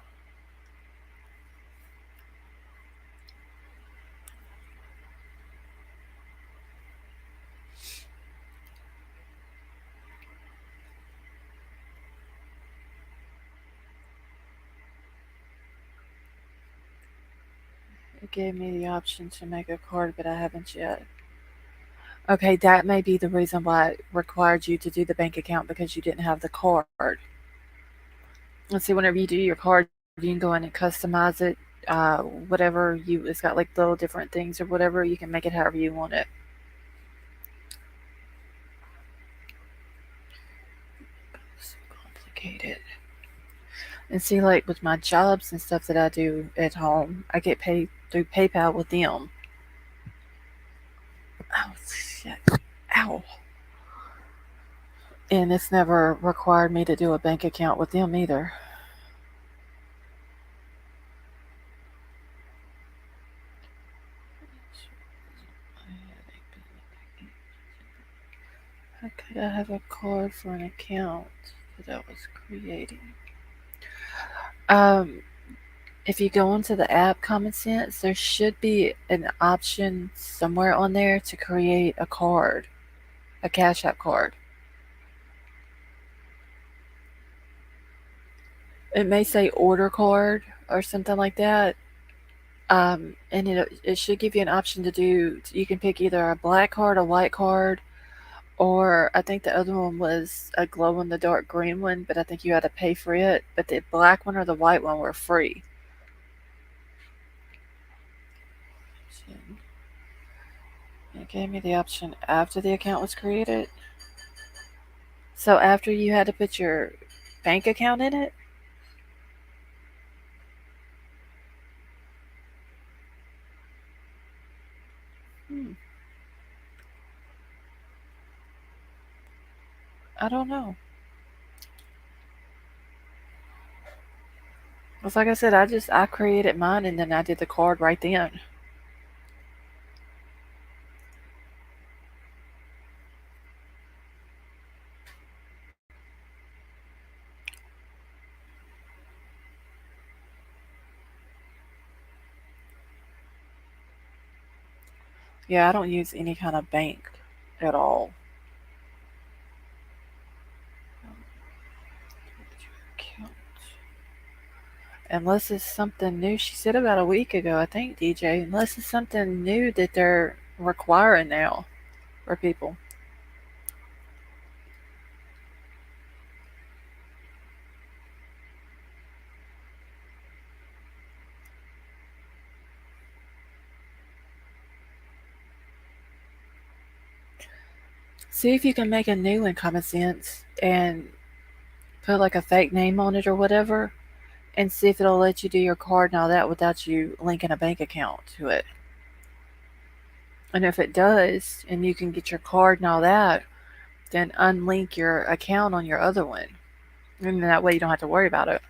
It gave me the option to make a card, but I haven't yet. Okay, that may be the reason why it required you to do the bank account because you didn't have the card. Let's see, whenever you do your card, you can go in and customize it. Whatever you, it's got like little different things or whatever. You can make it however you want it. So complicated. And see, like with my jobs and stuff that I do at home, I get paid through PayPal with them. Oh shit! Ow! And it's never required me to do a bank account with them either. How could I have a card for an account that I was creating? Um, if you go into the app Common Sense, there should be an option somewhere on there to create a card, a Cash App card. It may say order card or something like that. And it should give you an option to do. You can pick either a black card, a white card, or I think the other one was a glow in the dark green one, but I think you had to pay for it. But the black one or the white one were free. So it gave me the option after the account was created. So after you had to put your bank account in it? Hmm, I don't know. It's like I said, I created mine and then I did the card right then. Yeah, I don't use any kind of bank at all. Unless it's something new. She said about a week ago, I think, DJ, unless it's something new that they're requiring now for people. See if you can make a new one, Common Sense, and put like a fake name on it or whatever, and see if it'll let you do your card and all that without you linking a bank account to it. And if it does, and you can get your card and all that, then unlink your account on your other one. And that way you don't have to worry about it.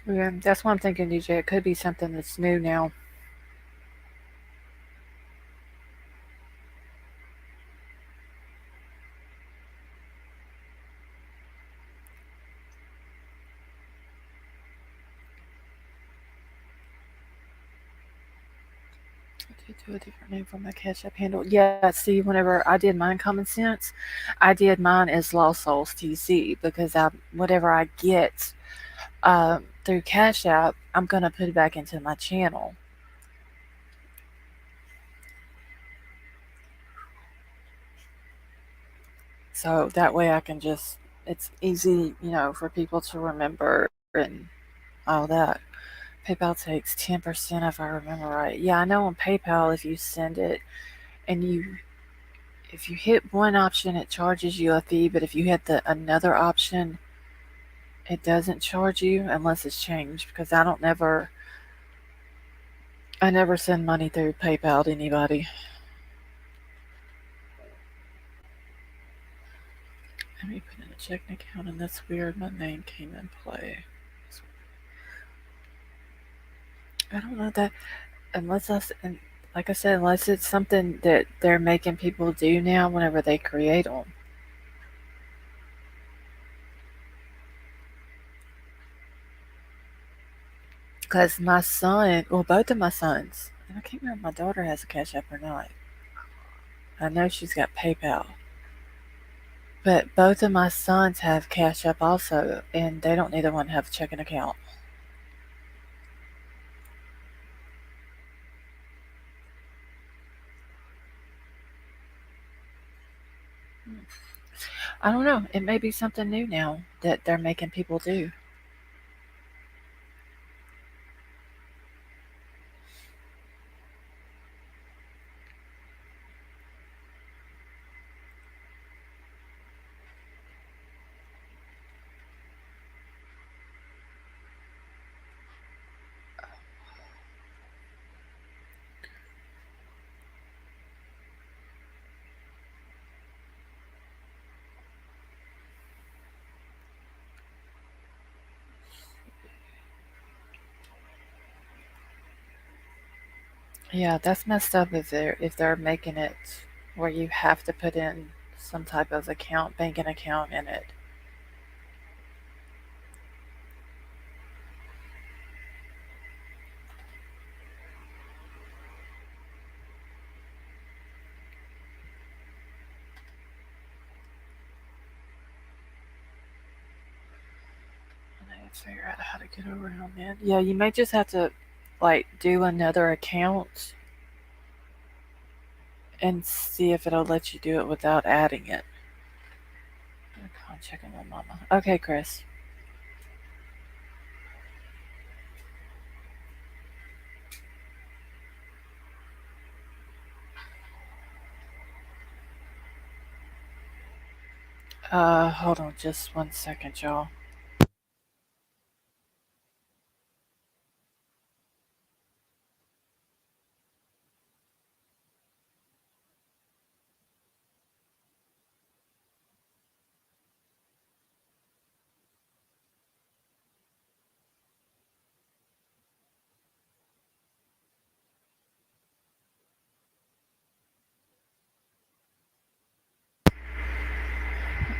Yeah, that's what I'm thinking, DJ. It could be something that's new now. I did do a different name for my Cash App handle. Yeah, see, whenever I did mine Common Sense, I did mine as Lost Souls TC because whatever I get through Cash App, I'm gonna put it back into my channel. So that way I can just, it's easy, for people to remember and all that. PayPal takes 10% if I remember right. Yeah, I know on PayPal if you send it and if you hit one option it charges you a fee, but if you hit the another option it doesn't charge you unless it's changed because I never send money through PayPal to anybody. Let me put in a checking account and that's weird. My name came in play. I don't know that unless and like I said, unless it's something that they're making people do now whenever they create them. Because my son, well, both of my sons, and I can't remember if my daughter has a Cash App or not. I know she's got PayPal. But both of my sons have Cash App also, and they don't neither one have a checking account. I don't know. It may be something new now that they're making people do. Yeah, that's messed up if they're making it where you have to put in some type of account, banking account in it. I need to figure out how to get around that. Yeah, you may just have to like do another account and see if it'll let you do it without adding it. I'm checking with Mama. Okay, Chris. Hold on just 1 second, y'all.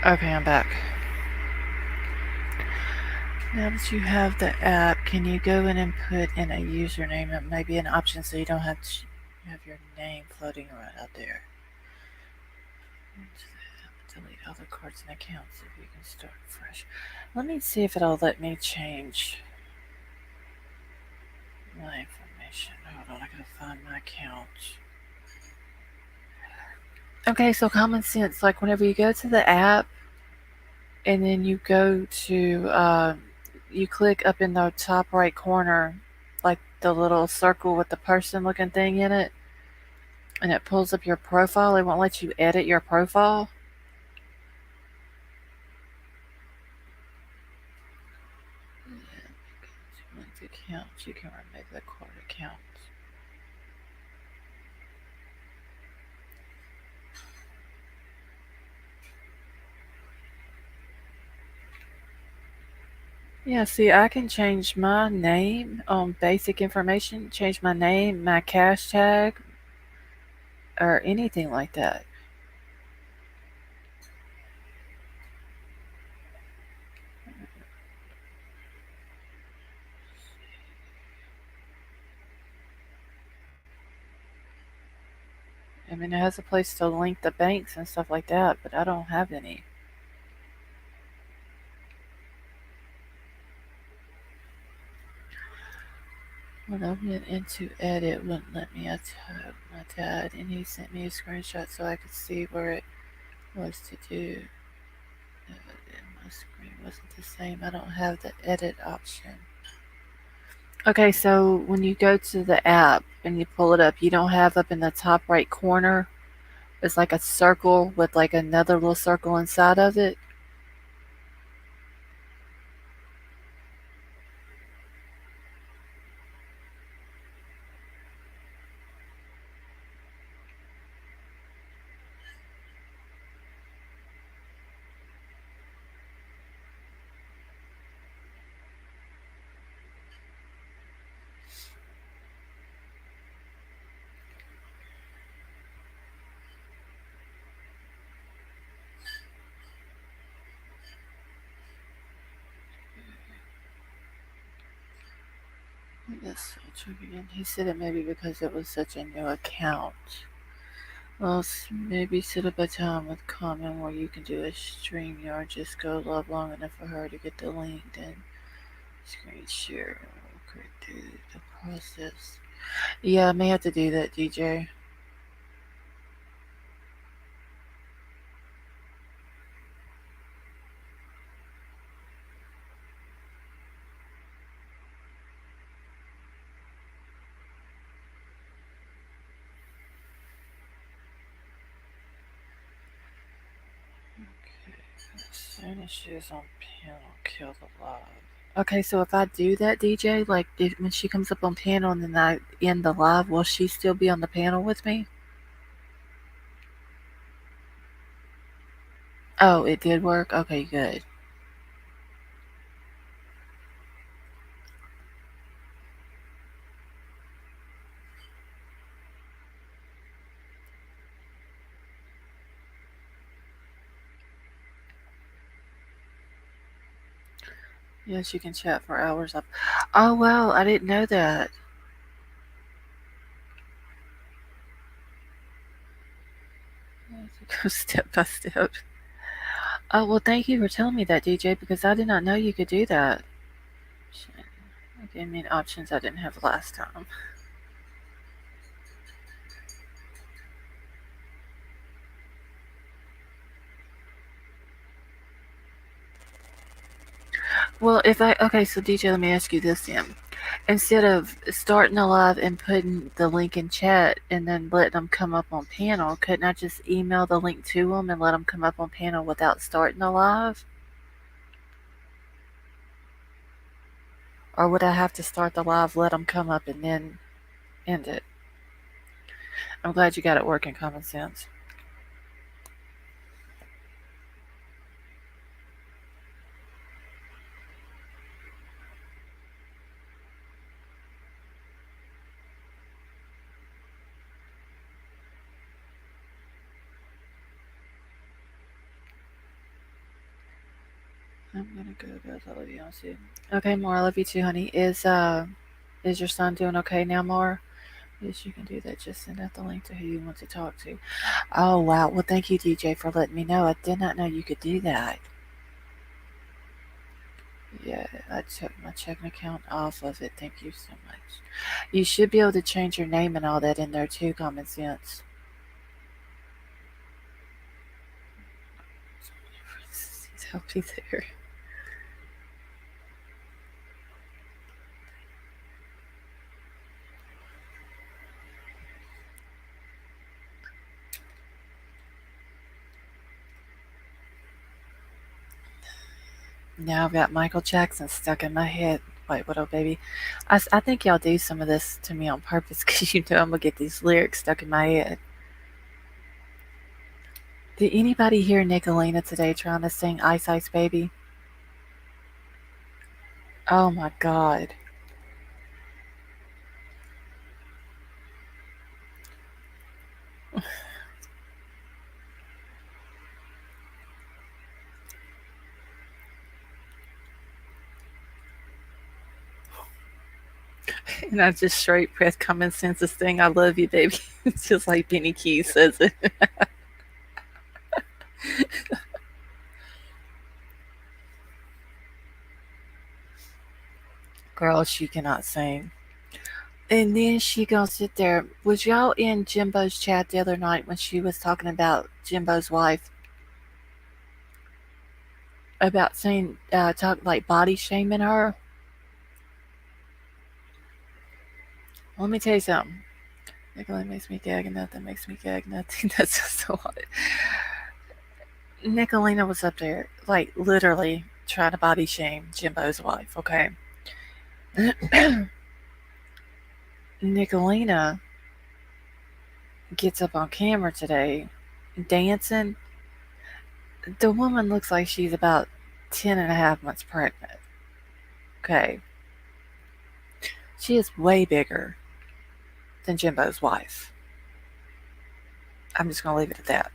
Okay, I'm back. Now that you have the app, can you go in and put in a username and maybe an option so you don't have to have your name floating around out there? Delete other cards and accounts if you can start fresh. Let me see if it'll let me change my information. Hold on, I gotta find my account. Okay, so common sense, like whenever you go to the app and then you go to, you click up in the top right corner, like the little circle with the person looking thing in it, and it pulls up your profile. It won't let you edit your profile. Linked accounts, you can remove the card accounts. Yeah, see, I can change my name on basic information, change my name, my cash tag, or anything like that. I mean, it has a place to link the banks and stuff like that, but I don't have any. When I went into edit, it wouldn't let me. I tagged my dad, and he sent me a screenshot so I could see where it was to do. My screen wasn't the same. I don't have the edit option. Okay, so when you go to the app and you pull it up, you don't have up in the top right corner. It's like a circle with like another little circle inside of it. Yes, again. He said it maybe because it was such a new account. Well, maybe set up a time with comment where you can do a stream or just go live long enough for her to get the link, then screen share. Okay, do the process. Yeah, I may have to do that, DJ. Okay, as soon as she's on panel, kill the live. Okay, so if I do that, DJ, like when she comes up on panel and then I end the live, will she still be on the panel with me? Oh, it did work? Okay, good. Yes, you can chat for hours up. Oh, wow, I didn't know that. Go step by step. Oh, well, thank you for telling me that, DJ, because I did not know you could do that. It gave me options I didn't have last time. Well, if I. Okay, so DJ, let me ask you this then. Instead of starting a live and putting the link in chat and then letting them come up on panel, couldn't I just email the link to them and let them come up on panel without starting the live? Or would I have to start the live, let them come up, and then end it? I'm glad you got it working, common sense. I'm gonna go, guys. I love you. I'll see you. Okay, Mar, I love you too, honey. Is your son doing okay now, Mar? Yes, you can do that. Just send out the link to who you want to talk to. Oh wow. Well, thank you, DJ, for letting me know. I did not know you could do that. Yeah, I took my checking account off of it. Thank you so much. You should be able to change your name and all that in there too, common sense. I'll be there. Now I've got Michael Jackson stuck in my head. Wait, what up, baby? I think y'all do some of this to me on purpose because you know I'm gonna get these lyrics stuck in my head. Did anybody hear Nicolina today trying to sing Ice Ice Baby? Oh my god. And I just straight press common sense this thing. I love you, baby. It's just like Benny Keys says it. Girl, she cannot sing. And then she gonna sit there. Was y'all in Jimbo's chat the other night when she was talking about Jimbo's wife? About saying, talk like body shaming her? Let me tell you something. Nicolay makes me gag and nothing makes me gag nothing. That's just a lot. Nicolina was up there, like literally trying to body shame Jimbo's wife, okay? Nicolina gets up on camera today dancing. The woman looks like she's about 10 and a half months pregnant. Okay. She is way bigger than Jimbo's wife. I'm just going to leave it at that.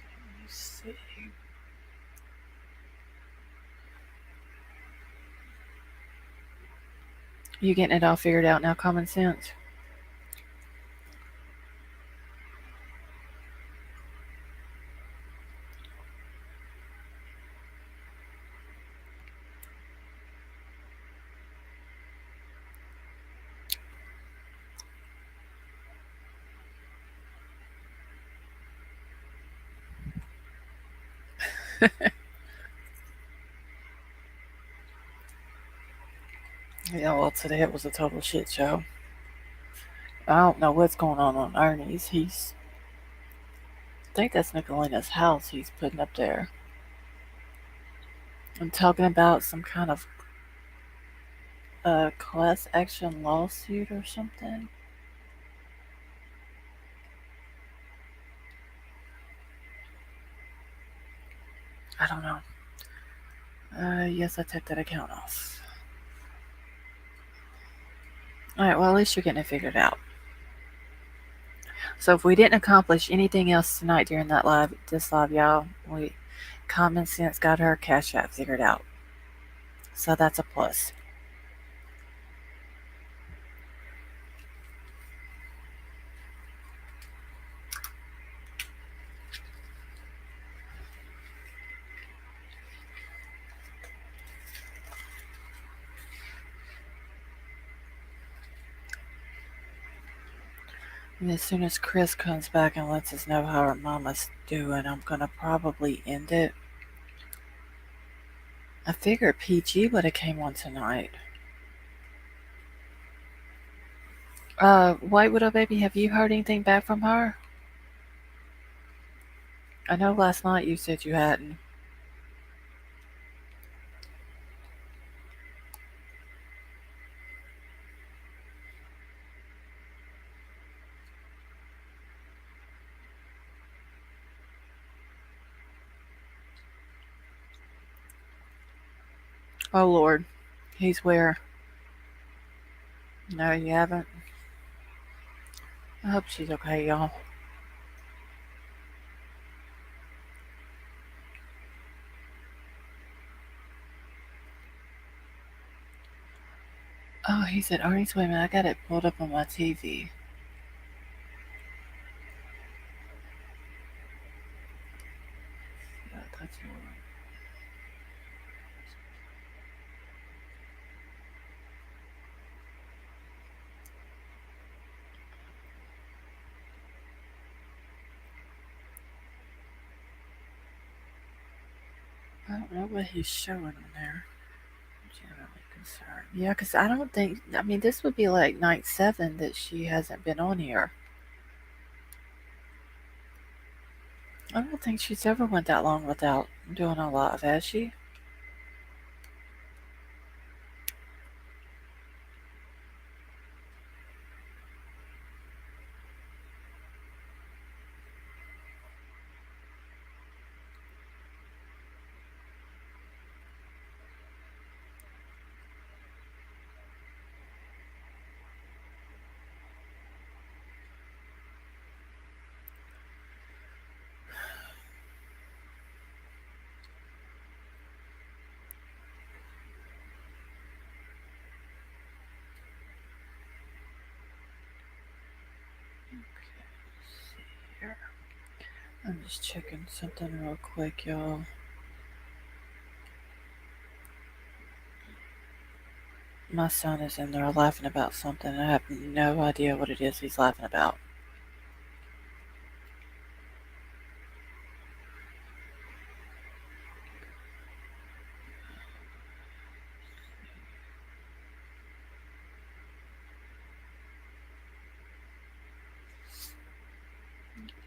Let me see. You getting it all figured out now, common sense? Yeah, well, today it was a total shit show. I don't know what's going on Ernie's. I think that's Nicolina's house he's putting up there. I'm talking about some kind of class action lawsuit or something. I don't know. Yes, I took that account off. Alright, well, at least you're getting it figured out. So if we didn't accomplish anything else tonight during this live, y'all, we common sense got her cash app figured out. So that's a plus. And as soon as Chris comes back and lets us know how our mama's doing, I'm gonna probably end it. I figured PG would have came on tonight. White Widow Baby, have you heard anything back from her? I know last night you said you hadn't. Oh Lord, he's where? No, you haven't. I hope she's okay, y'all. Oh, he said, Ernest, wait a minute, I got it pulled up on my TV. I don't know what he's showing on there. Generally concerned. Yeah, because I don't think, I mean, this would be like night 7 that she hasn't been on here. I don't think she's ever went that long without doing a live, has she? Here. I'm just checking something real quick, y'all. My son is in there laughing about something. I have no idea what it is he's laughing about.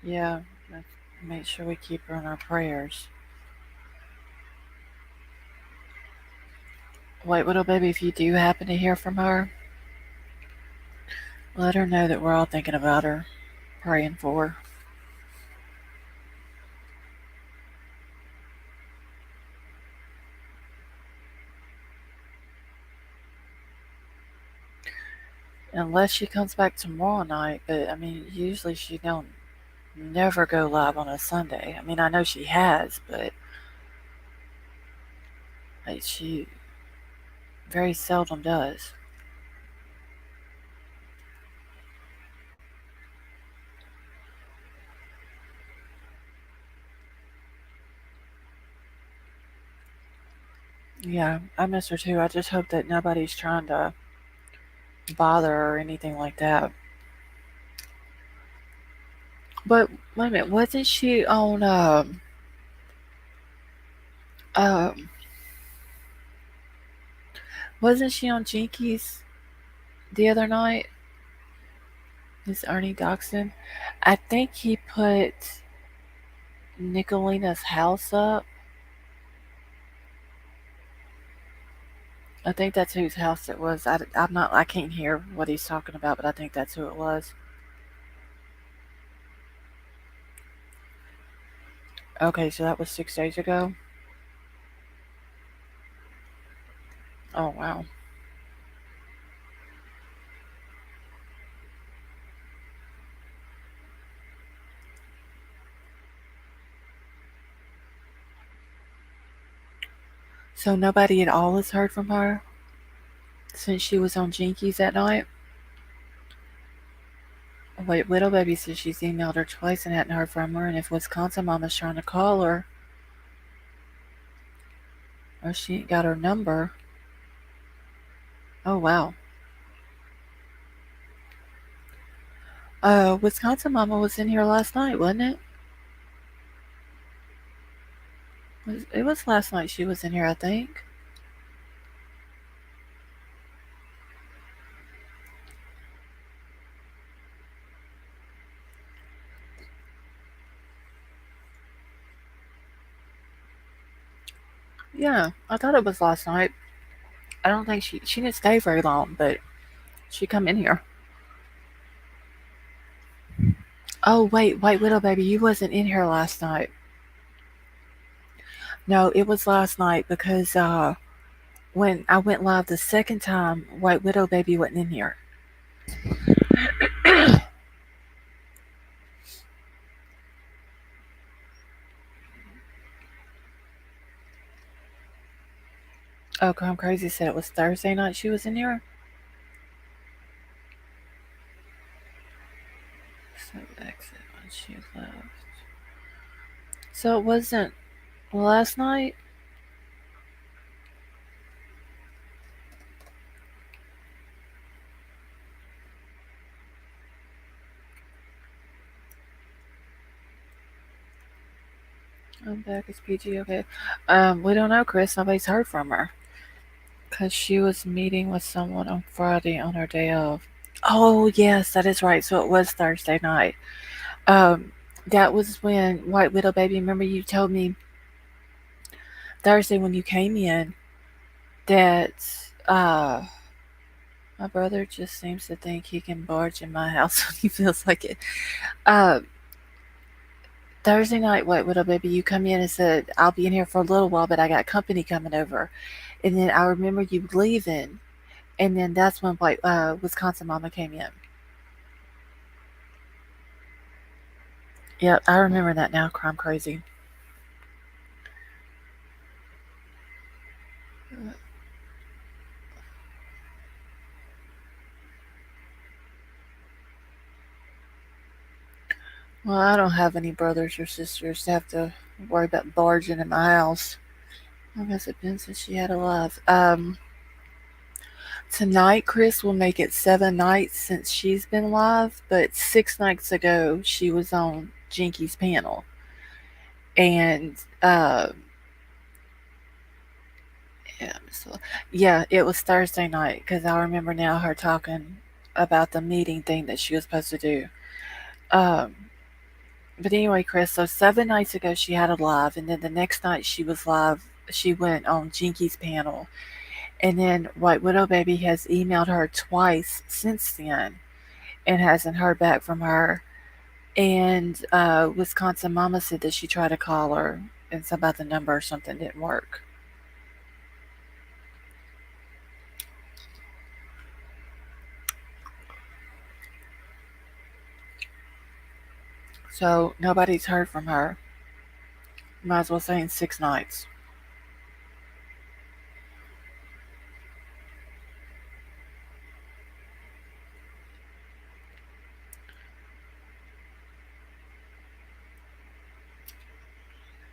Yeah, let's make sure we keep her in our prayers. Wait, little baby, if you do happen to hear from her, let her know that we're all thinking about her, praying for her. Unless she comes back tomorrow night, but I mean, usually she don't never go live on a Sunday. I mean, I know she has, but she very seldom does. Yeah, I miss her too. I just hope that nobody's trying to bother her or anything like that. But wait a minute, wasn't she on um wasn't she on Jinkies the other night? This Ernie Doxson? I think he put Nicolina's house up. I think that's whose house it was. I'm not. I can't hear what he's talking about, but I think that's who it was. Okay, so that was 6 days ago. Oh wow. So nobody at all has heard from her since she was on Jinkies that night. Wait, Little Baby says she's emailed her twice and hadn't heard from her, and if Wisconsin Mama's trying to call her, or she ain't got her number. Oh wow. Wisconsin Mama was in here last night, wasn't it? It was last night she was in here, I think. Yeah, I thought it was last night. I don't think she didn't stay very long, but she come in here. Oh wait, White Widow baby, you wasn't in here last night. No, it was last night because when I went live the second time, White Widow baby wasn't in here. Oh, Crime Crazy said it was Thursday night she was in here. So exit when she left. So it wasn't last night. I'm back. It's PG. Okay. We don't know, Chris. Nobody's heard from her because she was meeting with someone on Friday on her day off. Oh yes, that is right. So it was Thursday night. Um, that was when White Widow baby. Remember you told me Thursday when you came in that my brother just seems to think he can barge in my house when he feels like it. Uh, Thursday night, White Widow baby, you come in and said I'll be in here for a little while, but I got company coming over, and then I remember you leaving, and then that's when Wisconsin Mama came in. Yep, I remember that now. Crime Crazy. Well, I don't have any brothers or sisters to have to worry about barging in my house. I guess it's been since she had a life. Tonight, Chris will make it 7 nights since she's been live, but 6 nights ago she was on Jinky's panel, and yeah, yeah, it was Thursday night because I remember now her talking about the meeting thing that she was supposed to do. Um, but anyway, Chris, so 7 nights ago she had a live, and then the next night she was live. She went on Jinky's panel, and then White Widow Baby has emailed her twice since then and hasn't heard back from her. And Wisconsin Mama said that she tried to call her and something about the number or something didn't work. So nobody's heard from her. Might as well say in 6 nights.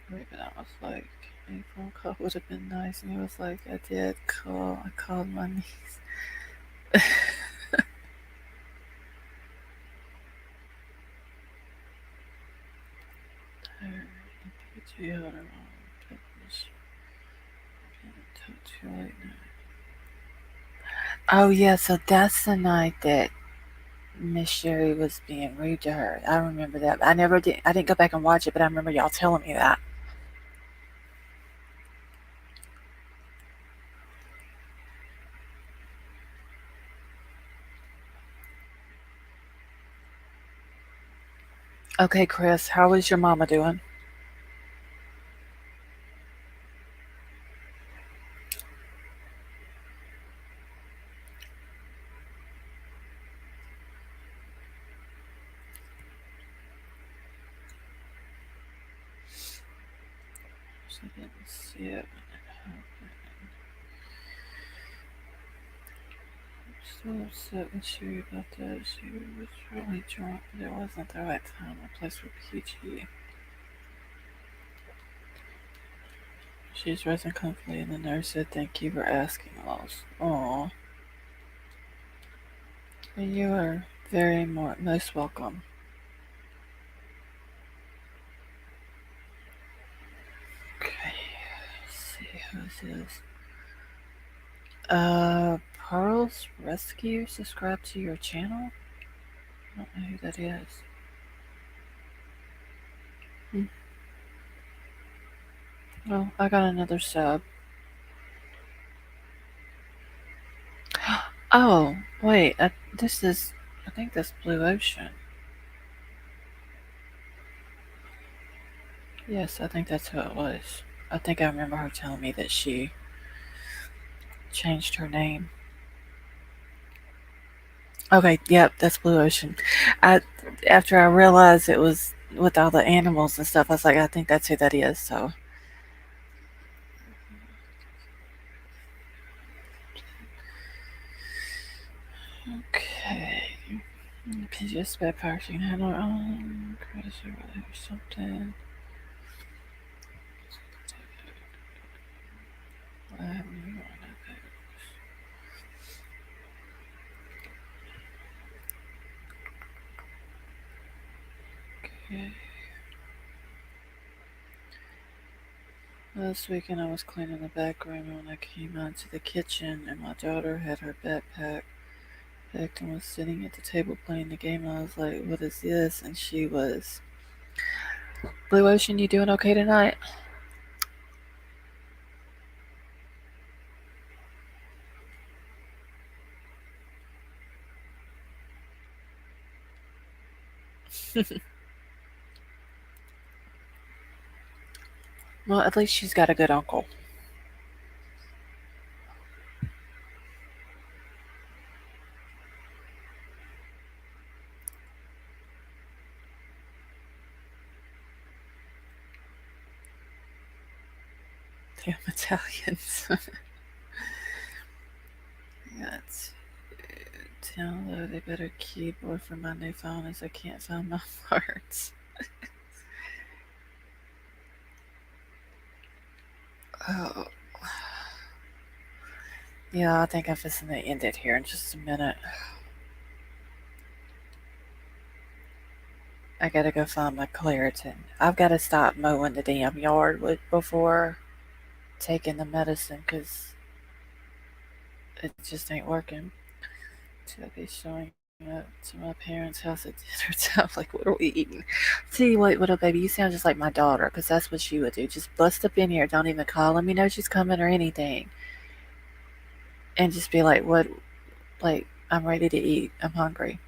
But I was like, a phone call would have been nice. And he was like, I did call. I called my niece. Oh yeah, so that's the night that Miss Sherry was being rude to her. I remember that. I didn't go back and watch it, but I remember y'all telling me that. Okay, Chris, how is your mama doing? I didn't see it when it happened. I'm still upset with Sherry about that. She was really drunk, but it wasn't the right time or place for PG. She's resting comfortably, and the nurse said, "Thank you for asking, Lost." Aw. You are Most welcome. Okay, let's see who's this. Pearl's Rescue subscribe to your channel? I don't know who that is. Hmm. Well, I got another sub. Oh, wait, this is, I think that's Blue Ocean. Yes, I think that's who it was. I think I remember her telling me that she changed her name. Okay, yep, that's Blue Ocean. I After I realized it was with all the animals and stuff, I was like, I think that's who that is. So okay, just bad parking handle on credit or something. Okay. Last weekend I was cleaning the back room when I came out to the kitchen and my daughter had her backpack packed and was sitting at the table playing the game. I was like, what is this? And she was, Blue Ocean, you doing okay tonight? Well, at least she's got a good uncle. Damn Italians. Got to download a better keyboard for my new phone as I can't find my words. Oh. Yeah, I think I'm just gonna end it here in just a minute. I gotta go find my Claritin. I've gotta stop mowing the damn yard before taking the medicine because it just ain't working. So I'll be showing up to my parents' house at dinner time. Like, what are we eating? Tell you what up, baby? You sound just like my daughter because that's what she would do. Just bust up in here. Don't even call. Let me know she's coming or anything. And just be like, what? Like, I'm ready to eat. I'm hungry.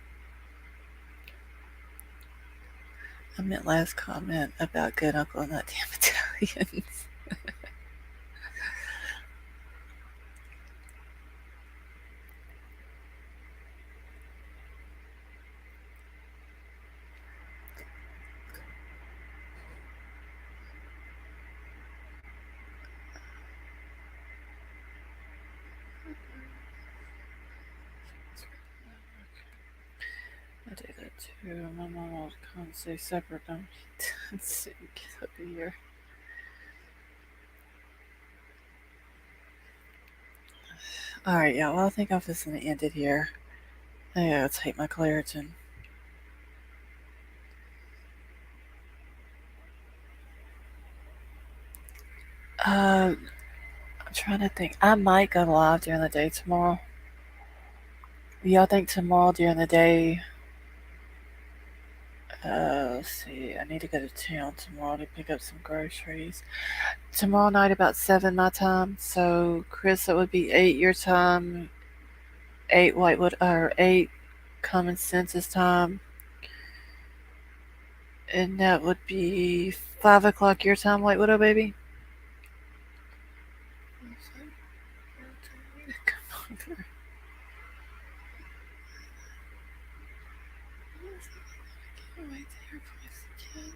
I meant last comment about good uncle and not damn Italians. I do that too. My mom will come and say separate them. Let's see, get up here. Alright, yeah, well, I think I'm just gonna end it here. I gotta take my Claritin. I'm trying to think. I might go live during the day tomorrow. Y'all think tomorrow during the day? Let's see. I need to go to town tomorrow to pick up some groceries. Tomorrow night about 7 my time. So, Chris, that would be 8 your time, 8 Whitewood, or 8 Common Sense's time. And that would be 5 o'clock your time, White Widow, baby. Come over. Wait there, please, again.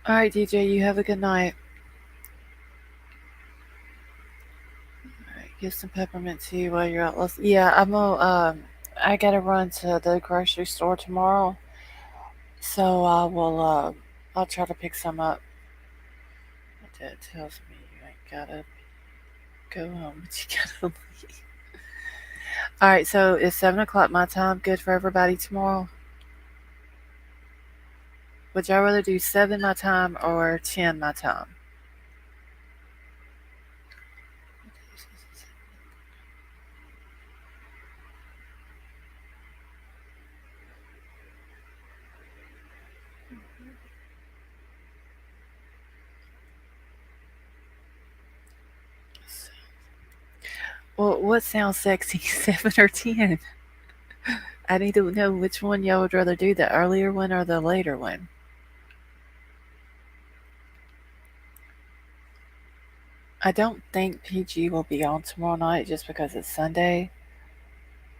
All right, DJ, you have a good night. Get some peppermint tea while you're out. Yeah, I'm gonna. I gotta run to the grocery store tomorrow, so I will. I'll try to pick some up. My dad tells me you ain't gotta go home, but you gotta leave. All right, so it's 7 o'clock my time. Good for everybody tomorrow. Would y'all rather do 7 my time or 10 my time? Well, what sounds sexy, 7 or 10? I need to know which one y'all would rather do, the earlier one or the later one. I don't think PG will be on tomorrow night just because it's Sunday,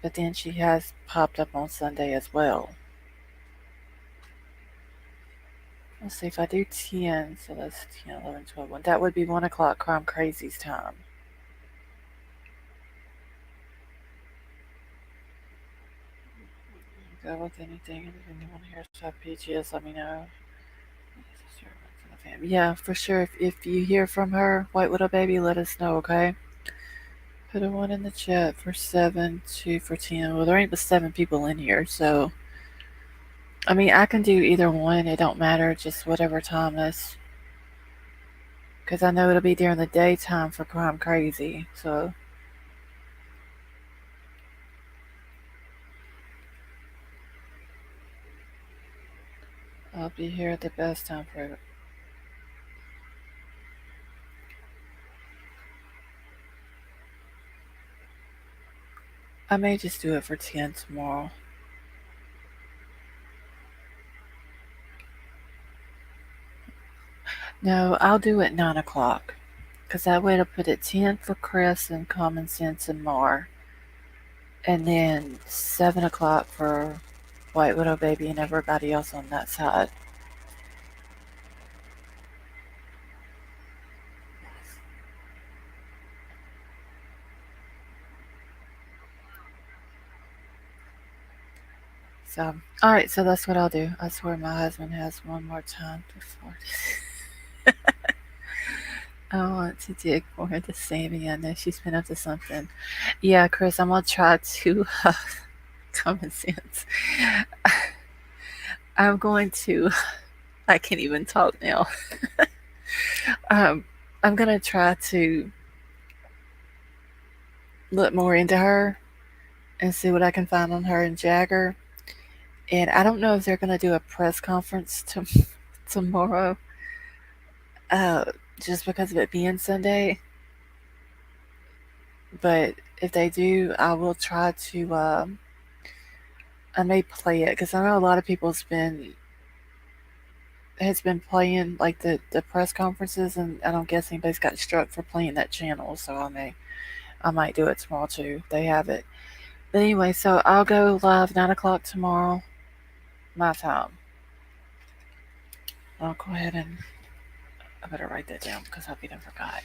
but then she has popped up on Sunday as well. Let's see if I do 10, so that's 10, 11, 12, 1. That would be 1 o'clock Crime Crazy's time. Go with anything, anyone here so PGS, let me know. Yeah, for sure. If you hear from her, White Widow Baby, let us know, okay? Put a 1 in the chat for 7, 2 for 10. Well, there ain't but 7 people in here, so. I mean, I can do either one. It don't matter, just whatever time is. Because I know it'll be during the daytime for Crime Crazy, so. I'll be here at the best time for it. I may just do it for 10 tomorrow. No, I'll do it 9 o'clock. Because that way it'll put it 10 for Chris and Common Sense and Mar. And then 7 o'clock for White Widow Baby and everybody else on that side. So, alright, so that's what I'll do. I swear my husband has one more time before this. I want to dig for the Sami. I know she's been up to something. Yeah, Chris, I'm gonna try to common sense. I'm going to. I can't even talk now. I'm gonna try to look more into her and see what I can find on her and Jagger. And I don't know if they're gonna do a press conference tomorrow, uh, just because of it being Sunday. But if they do, I will try to. I may play it because I know a lot of people's has been playing like the press conferences, and I don't guess anybody's got struck for playing that channel. So I might do it tomorrow too. They have it. But anyway, so I'll go live 9 o'clock tomorrow, my time. I'll go ahead and I better write that down because I done forgot.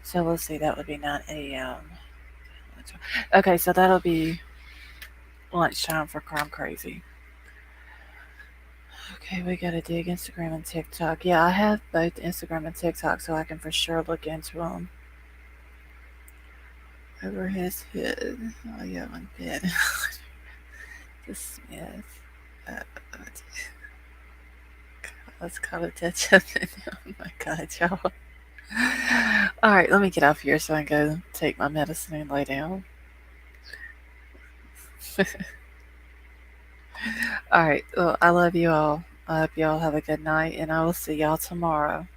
So let's see, that would be 9 a.m. Okay, so that'll be lunchtime for Crime Crazy. Okay, we gotta dig Instagram and TikTok. Yeah, I have both Instagram and TikTok, so I can for sure look into them. Over his head. Oh, yeah, one bit. The Smith. Let's call it that. Oh my god, y'all. Alright, let me get off here so I can go take my medicine and lay down. Alright, well, I love you all. I hope y'all have a good night, and I will see y'all tomorrow.